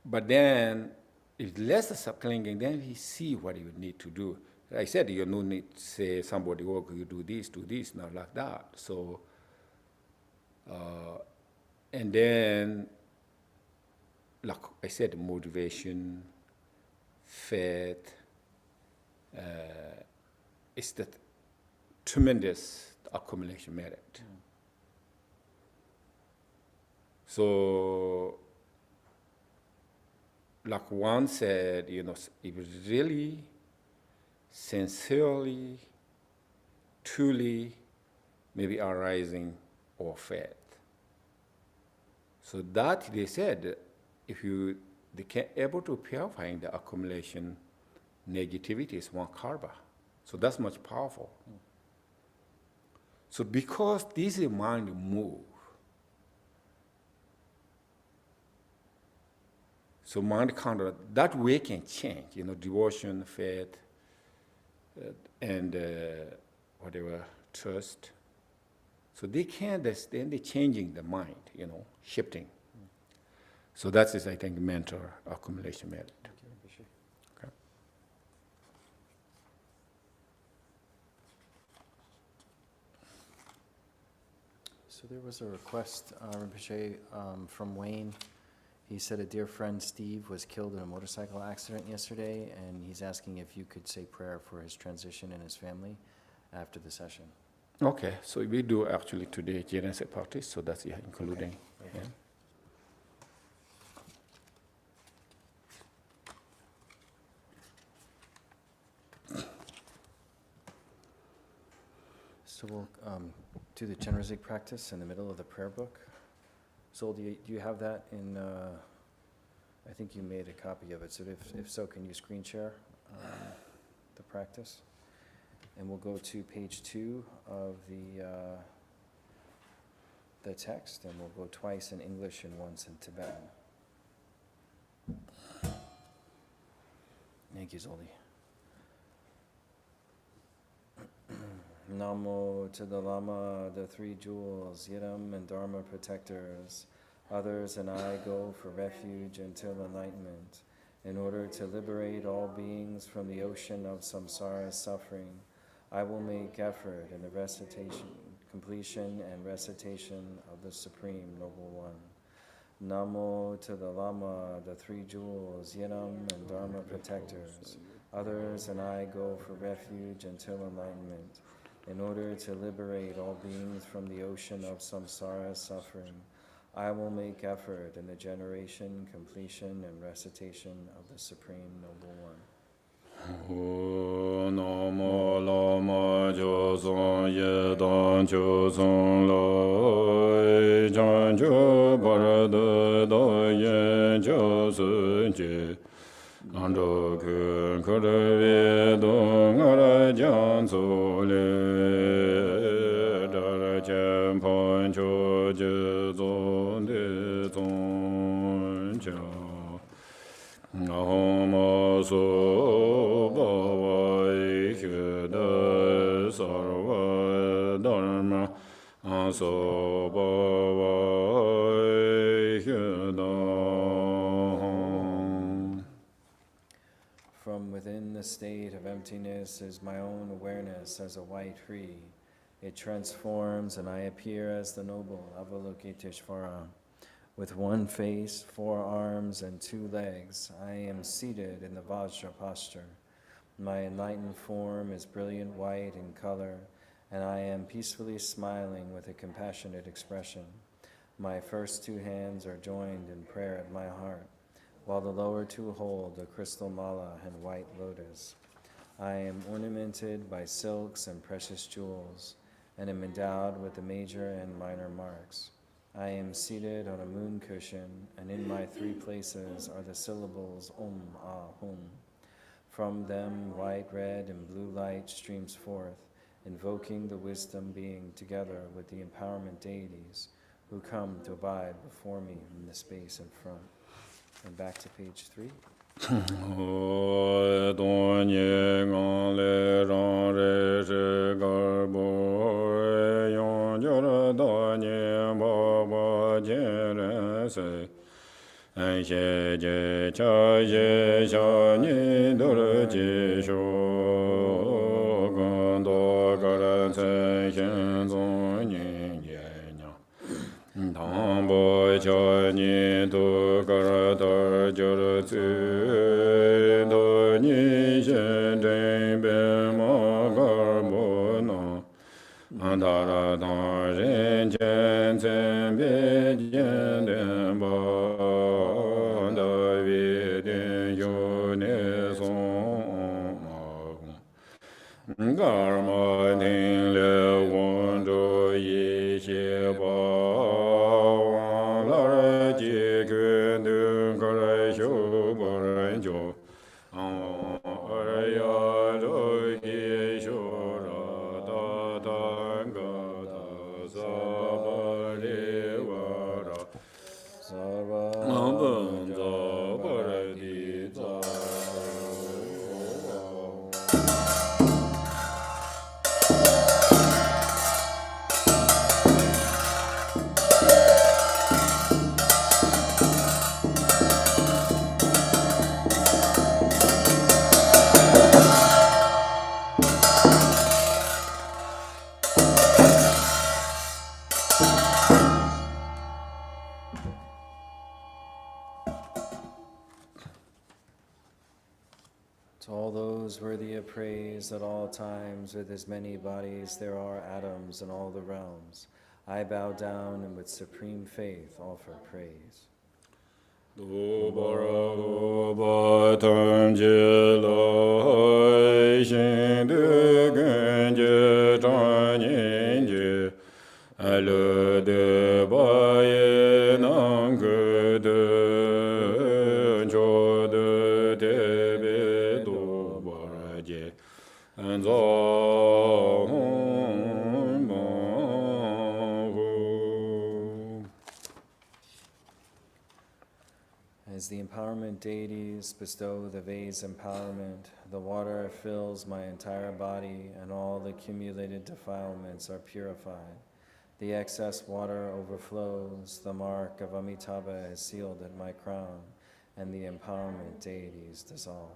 But then, if less subclinging, then we see what you need to do. Like I said, you don't need to say somebody, you do this, not like that. So, and then, like I said, motivation, faith, it's the tremendous accumulation merit. So, like one said, if really, sincerely, truly, maybe arising or faith. So that they said, if they can able to purify the accumulation, negativity is one karma. So that's much powerful. So because this mind move, so mind control, that way can change, devotion, faith, and whatever, trust. So they can understand the changing the mind, shifting. So that is, I think, mental accumulation method. Okay. So there was a request, Rinpoche, from Wayne. He said a dear friend, Steve, was killed in a motorcycle accident yesterday, and he's asking if you could say prayer for his transition and his family after the session. Okay, so we do actually today Genesis practice, so that's including. Okay. Yeah. So we'll do the Chenrezig practice in the middle of the prayer book. Sol, do you have that in, I think you made a copy of it, so if so, can you screen share the practice? And we'll go to page 2 of the text, and we'll go twice in English and once in Tibetan. Thank you, Zoldi. Namo to the Lama, the three jewels, Yidam and Dharma protectors. Others and I go for refuge until enlightenment, in order to liberate all beings from the ocean of samsara suffering. I will make effort in the recitation, completion and recitation of the Supreme Noble One. Namo to the Lama, the three jewels, Yidam and Dharma protectors. Others and I go for refuge until enlightenment, in order to liberate all beings from the ocean of samsara suffering. I will make effort in the generation, completion, and recitation of the Supreme Noble One. Namo Lama Joson Yedan Joson Lai Janjo Barada Dayen Josun Je Nando Kun Karawe Dong Ara Janso Le Dara Chen Pancho Je Zon De Zon Cha Namo So Bhavai Hyada Sarva Dharma So Bhavai Hyada. From within the state of emptiness is my own awareness as a white tree. It transforms, and I appear as the noble Avalokiteshvara. With one face, 4 arms, and 2 legs, I am seated in the Vajra posture. My enlightened form is brilliant white in color, and I am peacefully smiling with a compassionate expression. My first 2 hands are joined in prayer at my heart, while the lower 2 hold a crystal mala and white lotus. I am ornamented by silks and precious jewels, and am endowed with the major and minor marks. I am seated on a moon cushion, and in my 3 places are the syllables Om Ah Hum. From them, white, red, and blue light streams forth, invoking the wisdom being together with the empowerment deities who come to abide before me in the space in front. And back to page 3. Dhambo chani tu karatar jara tsu do ni shen ten pe ma garbo na andara dhan ren chen chen pe jen den ba da vi den yo ne song ma garma ting le won zhu yi xie ba To all those worthy of praise at all times, with as many bodies there are atoms in all the realms, I bow down and with supreme faith offer praise. As the empowerment deities bestow the vase empowerment, the water fills my entire body and all the accumulated defilements are purified. The excess water overflows, the mark of Amitabha is sealed at my crown, and the empowerment deities dissolve.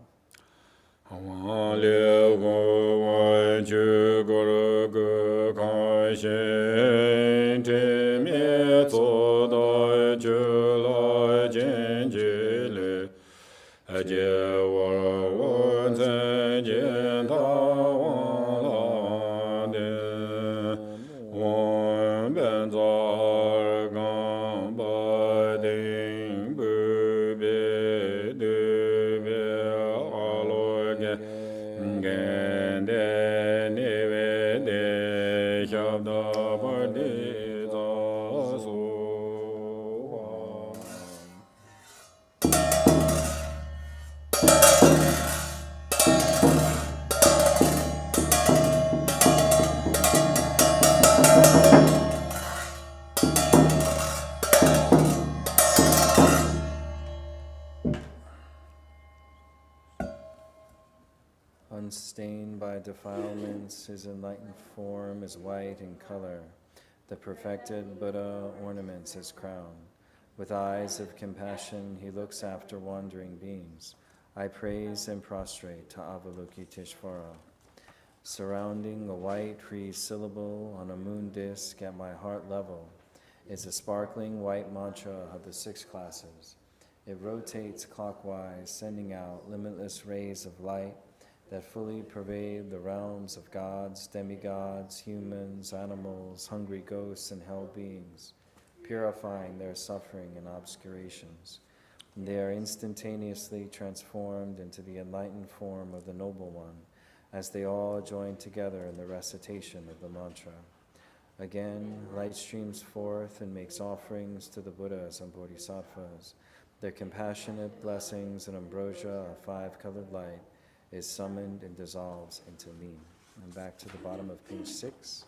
Unstained by defilements, his enlightened form is white in color. The perfected Buddha ornaments his crown. With eyes of compassion, he looks after wandering beings. I praise and prostrate to Avalokiteshvara. Surrounding a white free syllable on a moon disk at my heart level is a sparkling white mantra of the 6 classes. It rotates clockwise, sending out limitless rays of light that fully pervade the realms of gods, demigods, humans, animals, hungry ghosts, and hell beings, purifying their suffering and obscurations. And they are instantaneously transformed into the enlightened form of the Noble One, as they all join together in the recitation of the mantra. Again, light streams forth and makes offerings to the Buddhas and Bodhisattvas. Their compassionate blessings and ambrosia of 5-colored light is summoned and dissolves into me. And back to the bottom of page 6.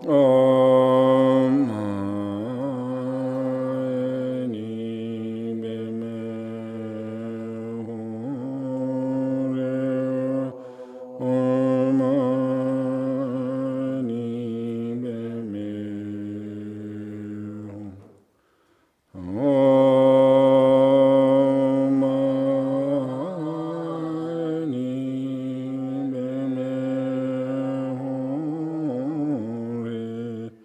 Om Mani Padme Hum. Om Mani Padme Hum. Om Mani Padme Hum.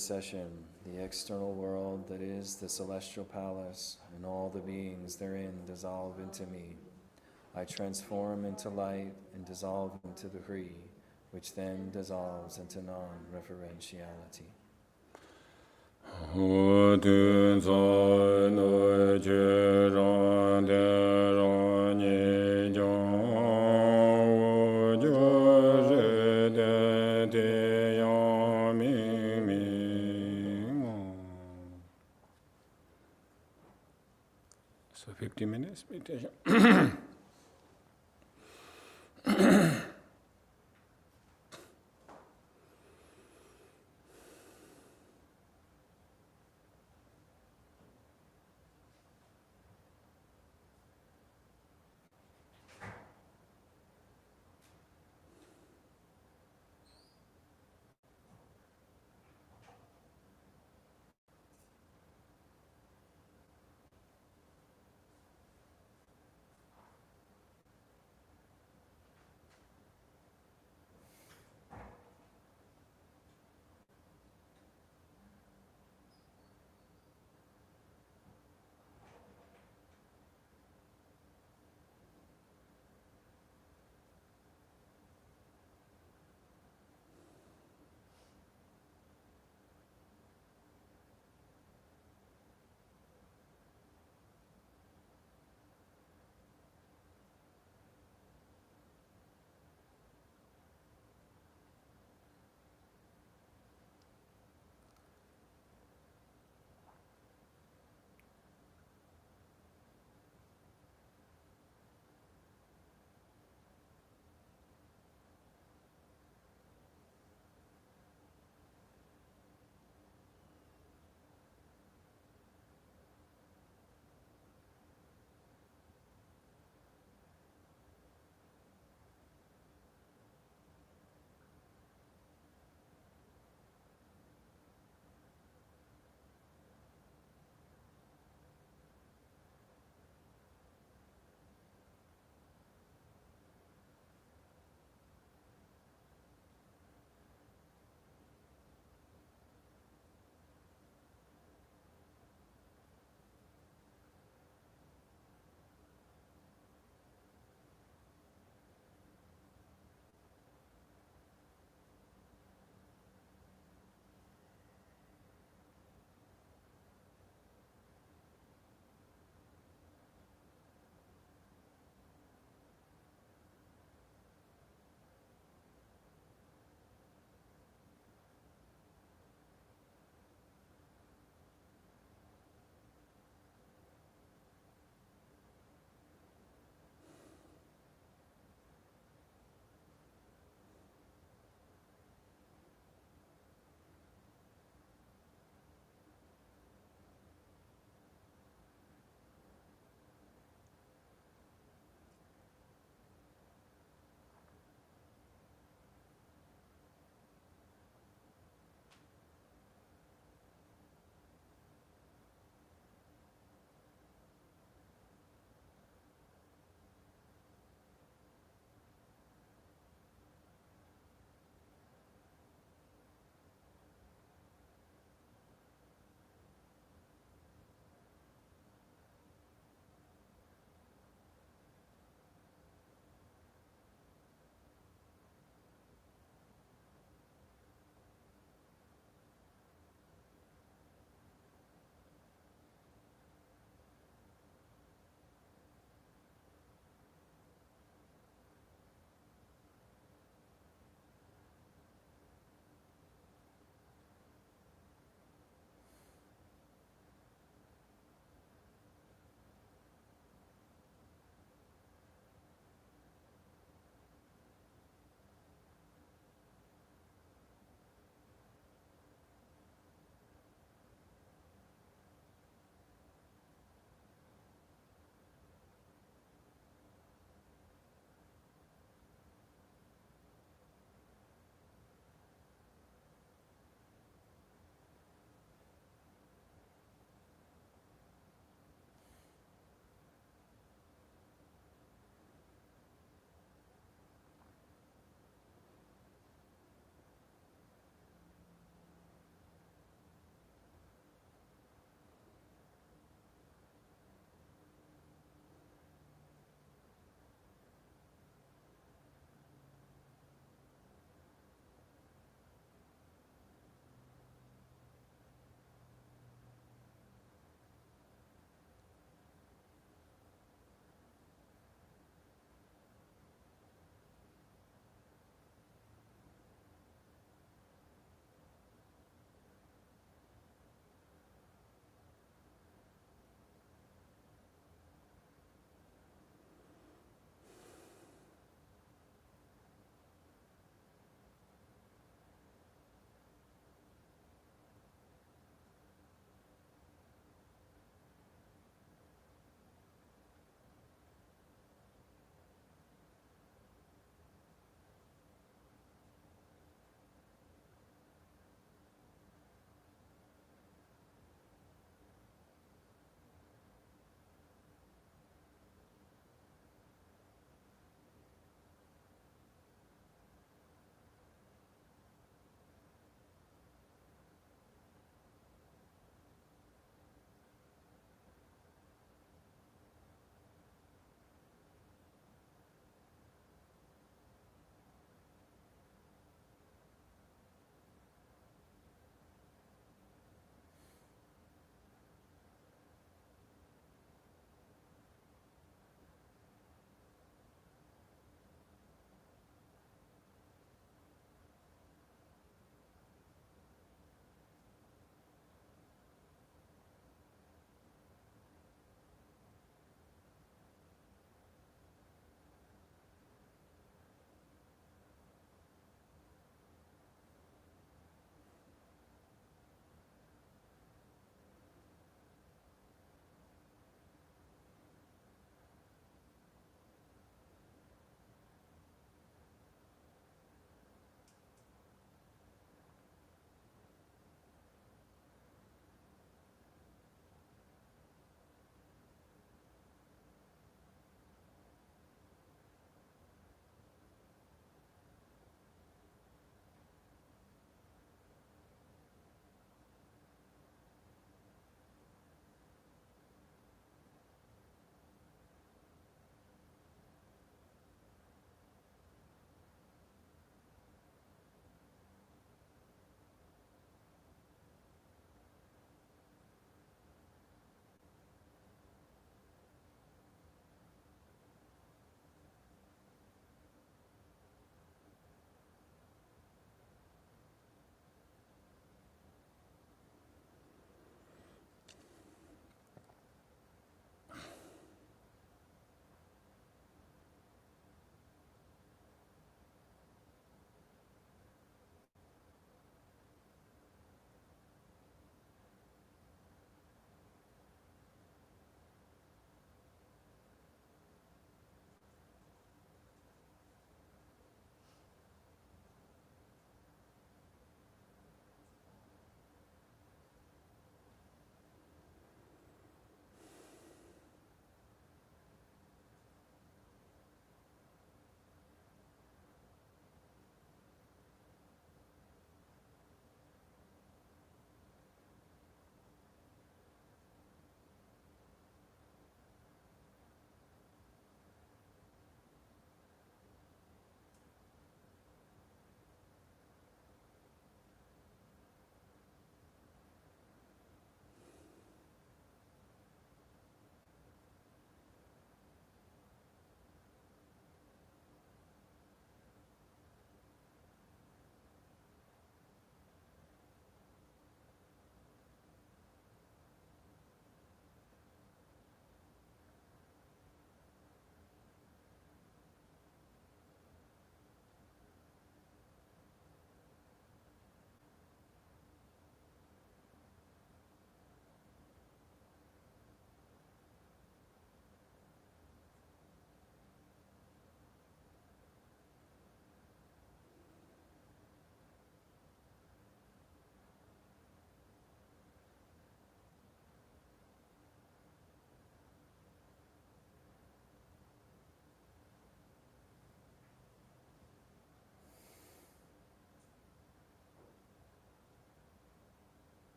session, the external world that is the celestial palace, and all the beings therein dissolve into me. I transform into light and dissolve into the Hree, which then dissolves into non-referentiality. So 50 minutes meditation.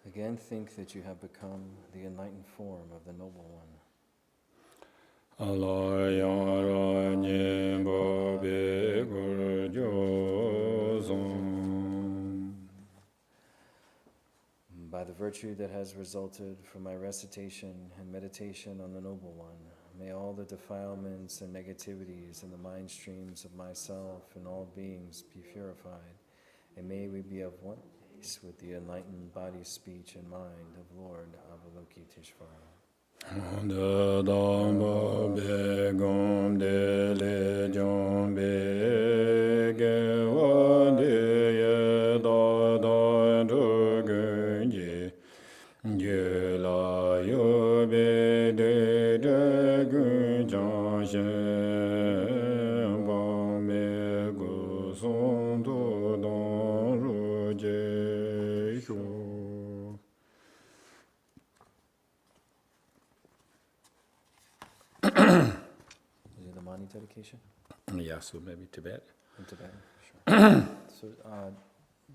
Again, think that you have become the enlightened form of the Noble One. Alayara Ningpo Begur Josong. By the virtue that has resulted from my recitation and meditation on the Noble One, may all the defilements and negativities in the mind streams of myself and all beings be purified, and may we be of one piece with the enlightened body, speech, and mind of Lord Avalokiteshvara. De Damba Begum De Legion Bege Wande Ye Da Da Drugunji Je La Yo Be De De Gun Jan Shen Ba Me Gu Song Du Dong Ru Je Shu. Is it the Mani dedication? Yeah, so maybe Tibet. In Tibetan, sure. So,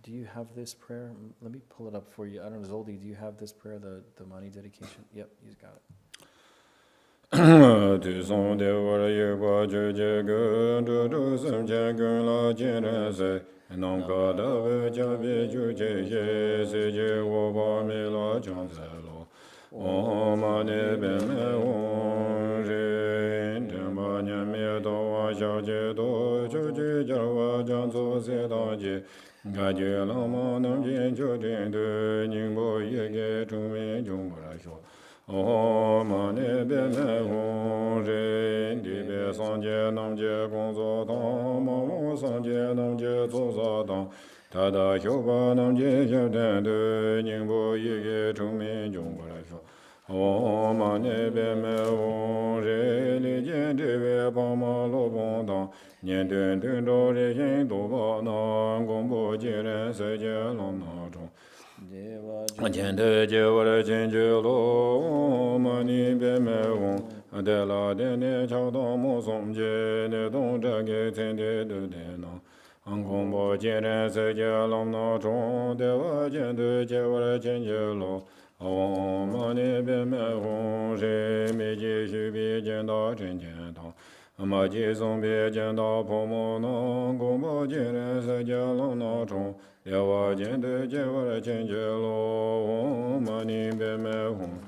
do you have this prayer? Let me pull it up for you. I don't know, Zoldi, do you have this prayer, the Mani dedication? Yep, he's got it. Tu son de war ye kwa je je gu du du sam je gu la je re se nam ka da ve ja be ju je ye se je wo ba me la chang se lo om ma ne be me won re de ma nya me do wa xiao je do ju je ja wa jiang zuo se da je ga je la ma nam jian jiu jian de ning bo ye ge zhu men zhong bo la xiao Om mani be me hong rin di be sang jie nam jie gong zo tang ma mo sang jie nam jie zo za tang ta da xiu ba nam jie xiao dan de ning bo yi ge chung min zhong bo la xiao Om mani be me hong rin li jian di be pa ma lo bong tang nian dun dun do ri yin do ba na gong bo jie ren se jie lam na zhong Jian de jie wo le jian jie lo ma ni be me wong de la de ne chao dong mo song jie ne dong zhe ge tian de de de na ang gong bo jie ren se jie lam na zhong de wa jian de jie wo le jian jie lo Om ma ni be me wong shi mi ji xu bi jian da zhen jian tang ma ji song bi jian da po mo na gong bo jie ren se jie lam na zhong de wa jian de jie wo le jian jie lo ma ni be me wong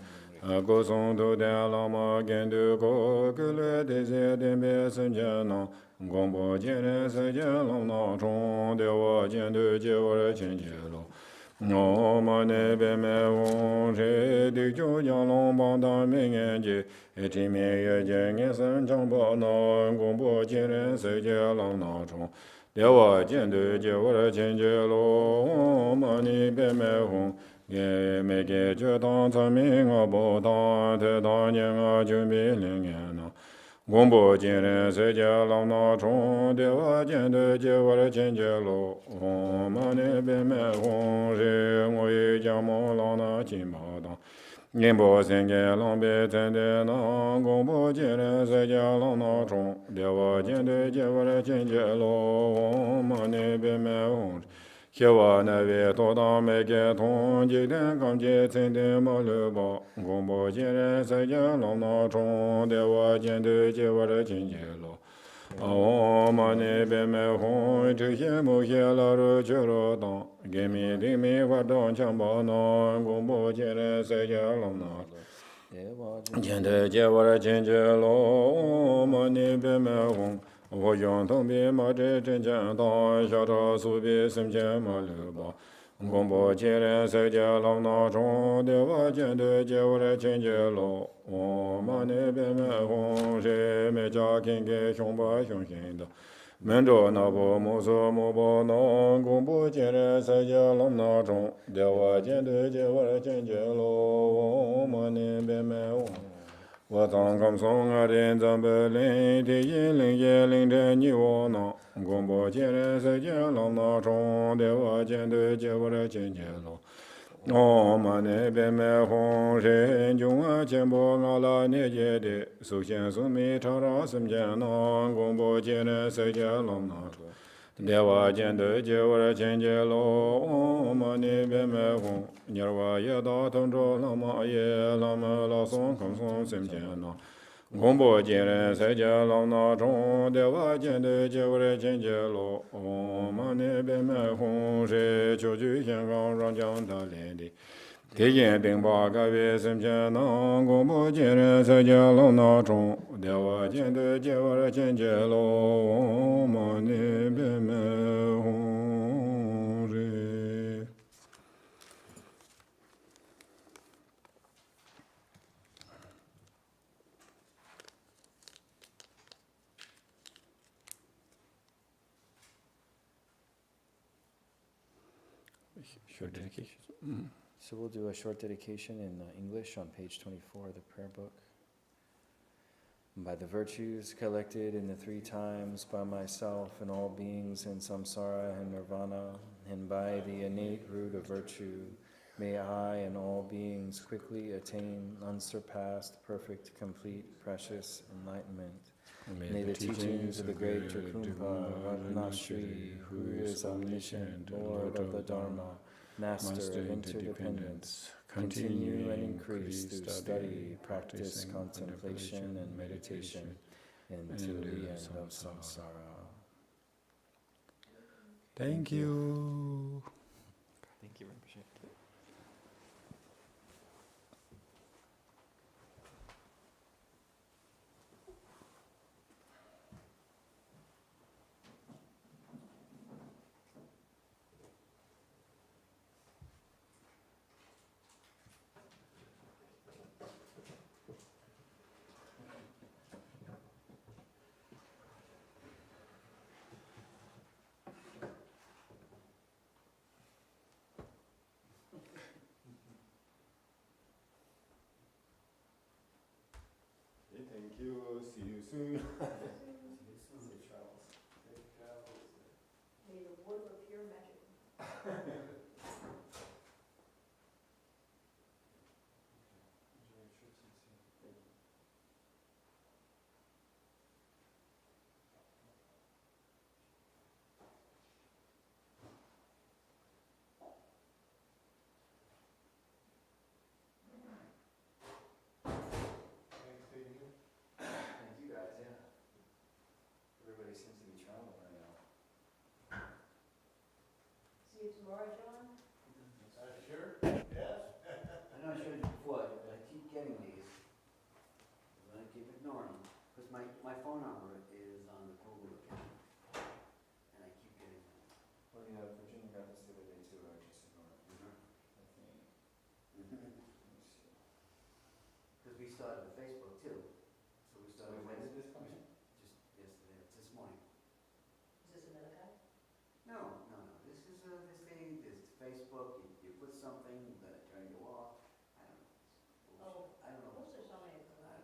Go song do de la ma gen de go ge le de ze de be sen jian na gong bo jian ren se jie lam na zhong de wa jian de jie wo le jian jie lo Om mani be me wong shi di ju jiang long bang dang ming yan ji chi mi ye jie nye san chang pa na gong bo jian ren se jie lam na zhong de wa jian de jie wo le jian jie lo Om mani be me wong ye me ge jue dang can ming a bo dang te dang nian a ju mi ling yan na gong bo jian ren se jie lam na zhong de wa jian de jie wo le jian jie lo Om mani be me wong shi ngo yi jiang mo lang na jin ba dang nian bo sen ge lang be ten de na gong bo jian ren se jie lam na zhong de wa jian de jie wo le jian jie lo Om mani be me wong xie wa na we to dang me ge tong ji den gang jie cen de ma le ba gong bo jian ren se jie lam na zhong de wa jian de jie wo le jian jie lo Om mani be me hong zhi xie mo xie la ru jie ro dang ge mi di mi hua dong qiang ba na gong bo jian ren se jie lam na jian de jie wo le jian jie lo Om mani be me hong wo yong tong bi ma zhi zhen jian dang xia zha su bi sim jian ma le ba gong bo jian ren se jie lam na zhong de wa jian de jie wo le jian jie lo Om mani be me hong shi me jia king ge xiong ba xiong xin de men zhuo na bo mo su mo bo na gong bo jian ren se jie lam na zhong de wa jian de jie wo le jian jie lo Om mani be me hong我当刚松啊人咱不灵的引领也领着你我呢，广播节人世界老那中的我见对结果的见结了。我们那边买红人中啊，见不俺拉年节的，首先是没常常什么见呢，广播节人世界老那中。Dewa jende jewara chenje lo Om ni beme hong Nyerwa ye da tongzho lama ye lama la song kong song sim chen na Gombo jere se je lao na chong Dewa jende jewara chenje lo Om ni beme hong She cho ju xian gang rang jiang da lian di Te yin bing ba ga we sim chen na Gombo jere se je lao na chong Dewa jende jewara chenje lo Om ni beme hong re Short dedication. So we'll do a short dedication in English on page 24 of the prayer book. By the virtues collected in the three times by myself and all beings in samsara and nirvana, and by the innate root of virtue, may I and all beings quickly attain unsurpassed, perfect, complete, precious enlightenment. May the teachings of the great Drakumpa Varanashri, who is omniscient, Lord of the Dharma, Master of interdependence, continue and increase through study, practice, contemplation, and meditation until the end of samsara. Thank you. Thank you, Rinpoche. Thank you. See you soon. Safe travels. May the water appear magic. Thank you guys, yeah. Everybody seems to be traveling right now. See you tomorrow, John? Sure? Yes? I know I showed you before, I keep getting these, but I keep ignoring them, because my phone number is on the Google account, and I keep getting them. Well, yeah, Virginia got this the other day too, I just ignored it. I think. Let me see. Because we started a Facebook too, so we So started. when did this come in? Just yesterday, it's this morning. Is this another guy? No, this is, this thing, this Facebook, you put something, then it turn you off, I don't know. It's bullshit. Oh, I don't know. those are so many of them.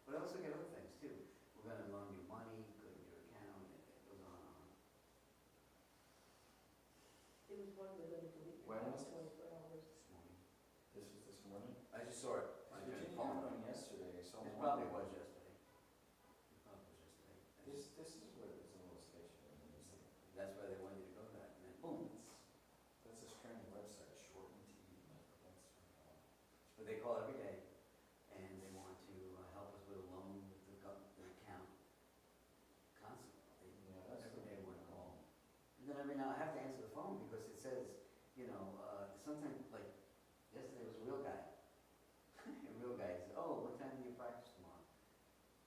But I also get other things too. We're gonna loan you money, go to your account, and it goes on and on. There was one where they would delete your When account was in this? 24 hours. This morning. This was this morning? I just saw it. on your Virginia phone. had one yesterday, so. It probably was yesterday. It probably was yesterday. This is what is a little sketchy. I mean, it's like, That's why they want you to go to that, and then boom. that's a strange website, Shorten TV, like, that's, But they call every day, and they want to help us with a loan with the account constantly. yeah, that's Every the day big one one. call. And then, I mean, I have to answer the phone because it says, sometimes, like, yesterday was a real guy. A real guy said, oh, what time do you practice tomorrow?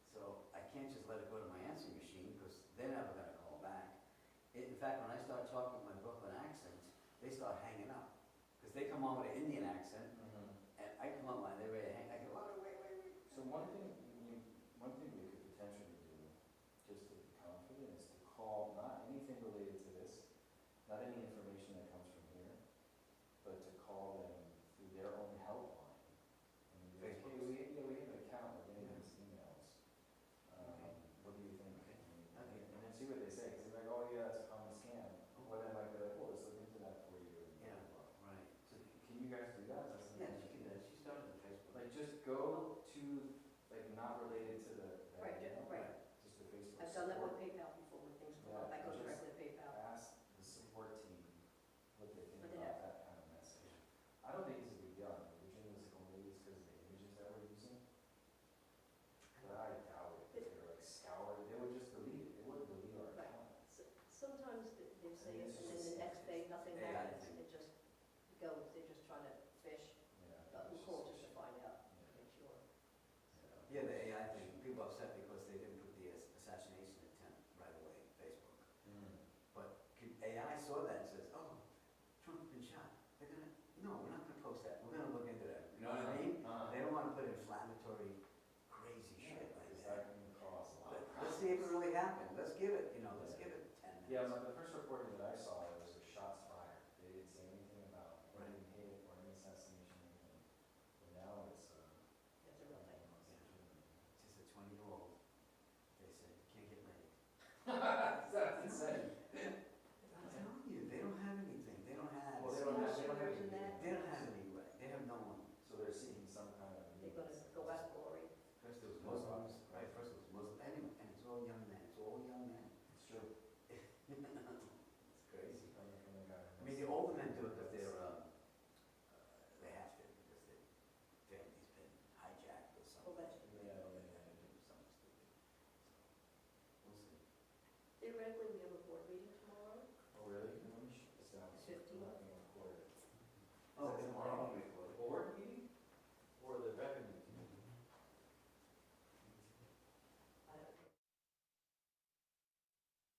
So I can't just let it go to my answering machine because they're never gonna call back. In fact, when I start talking with my Brooklyn accent, they start hanging up. Because they come on with an Indian accent, and I come up and they're ready to hang. I go, oh, wait. So one thing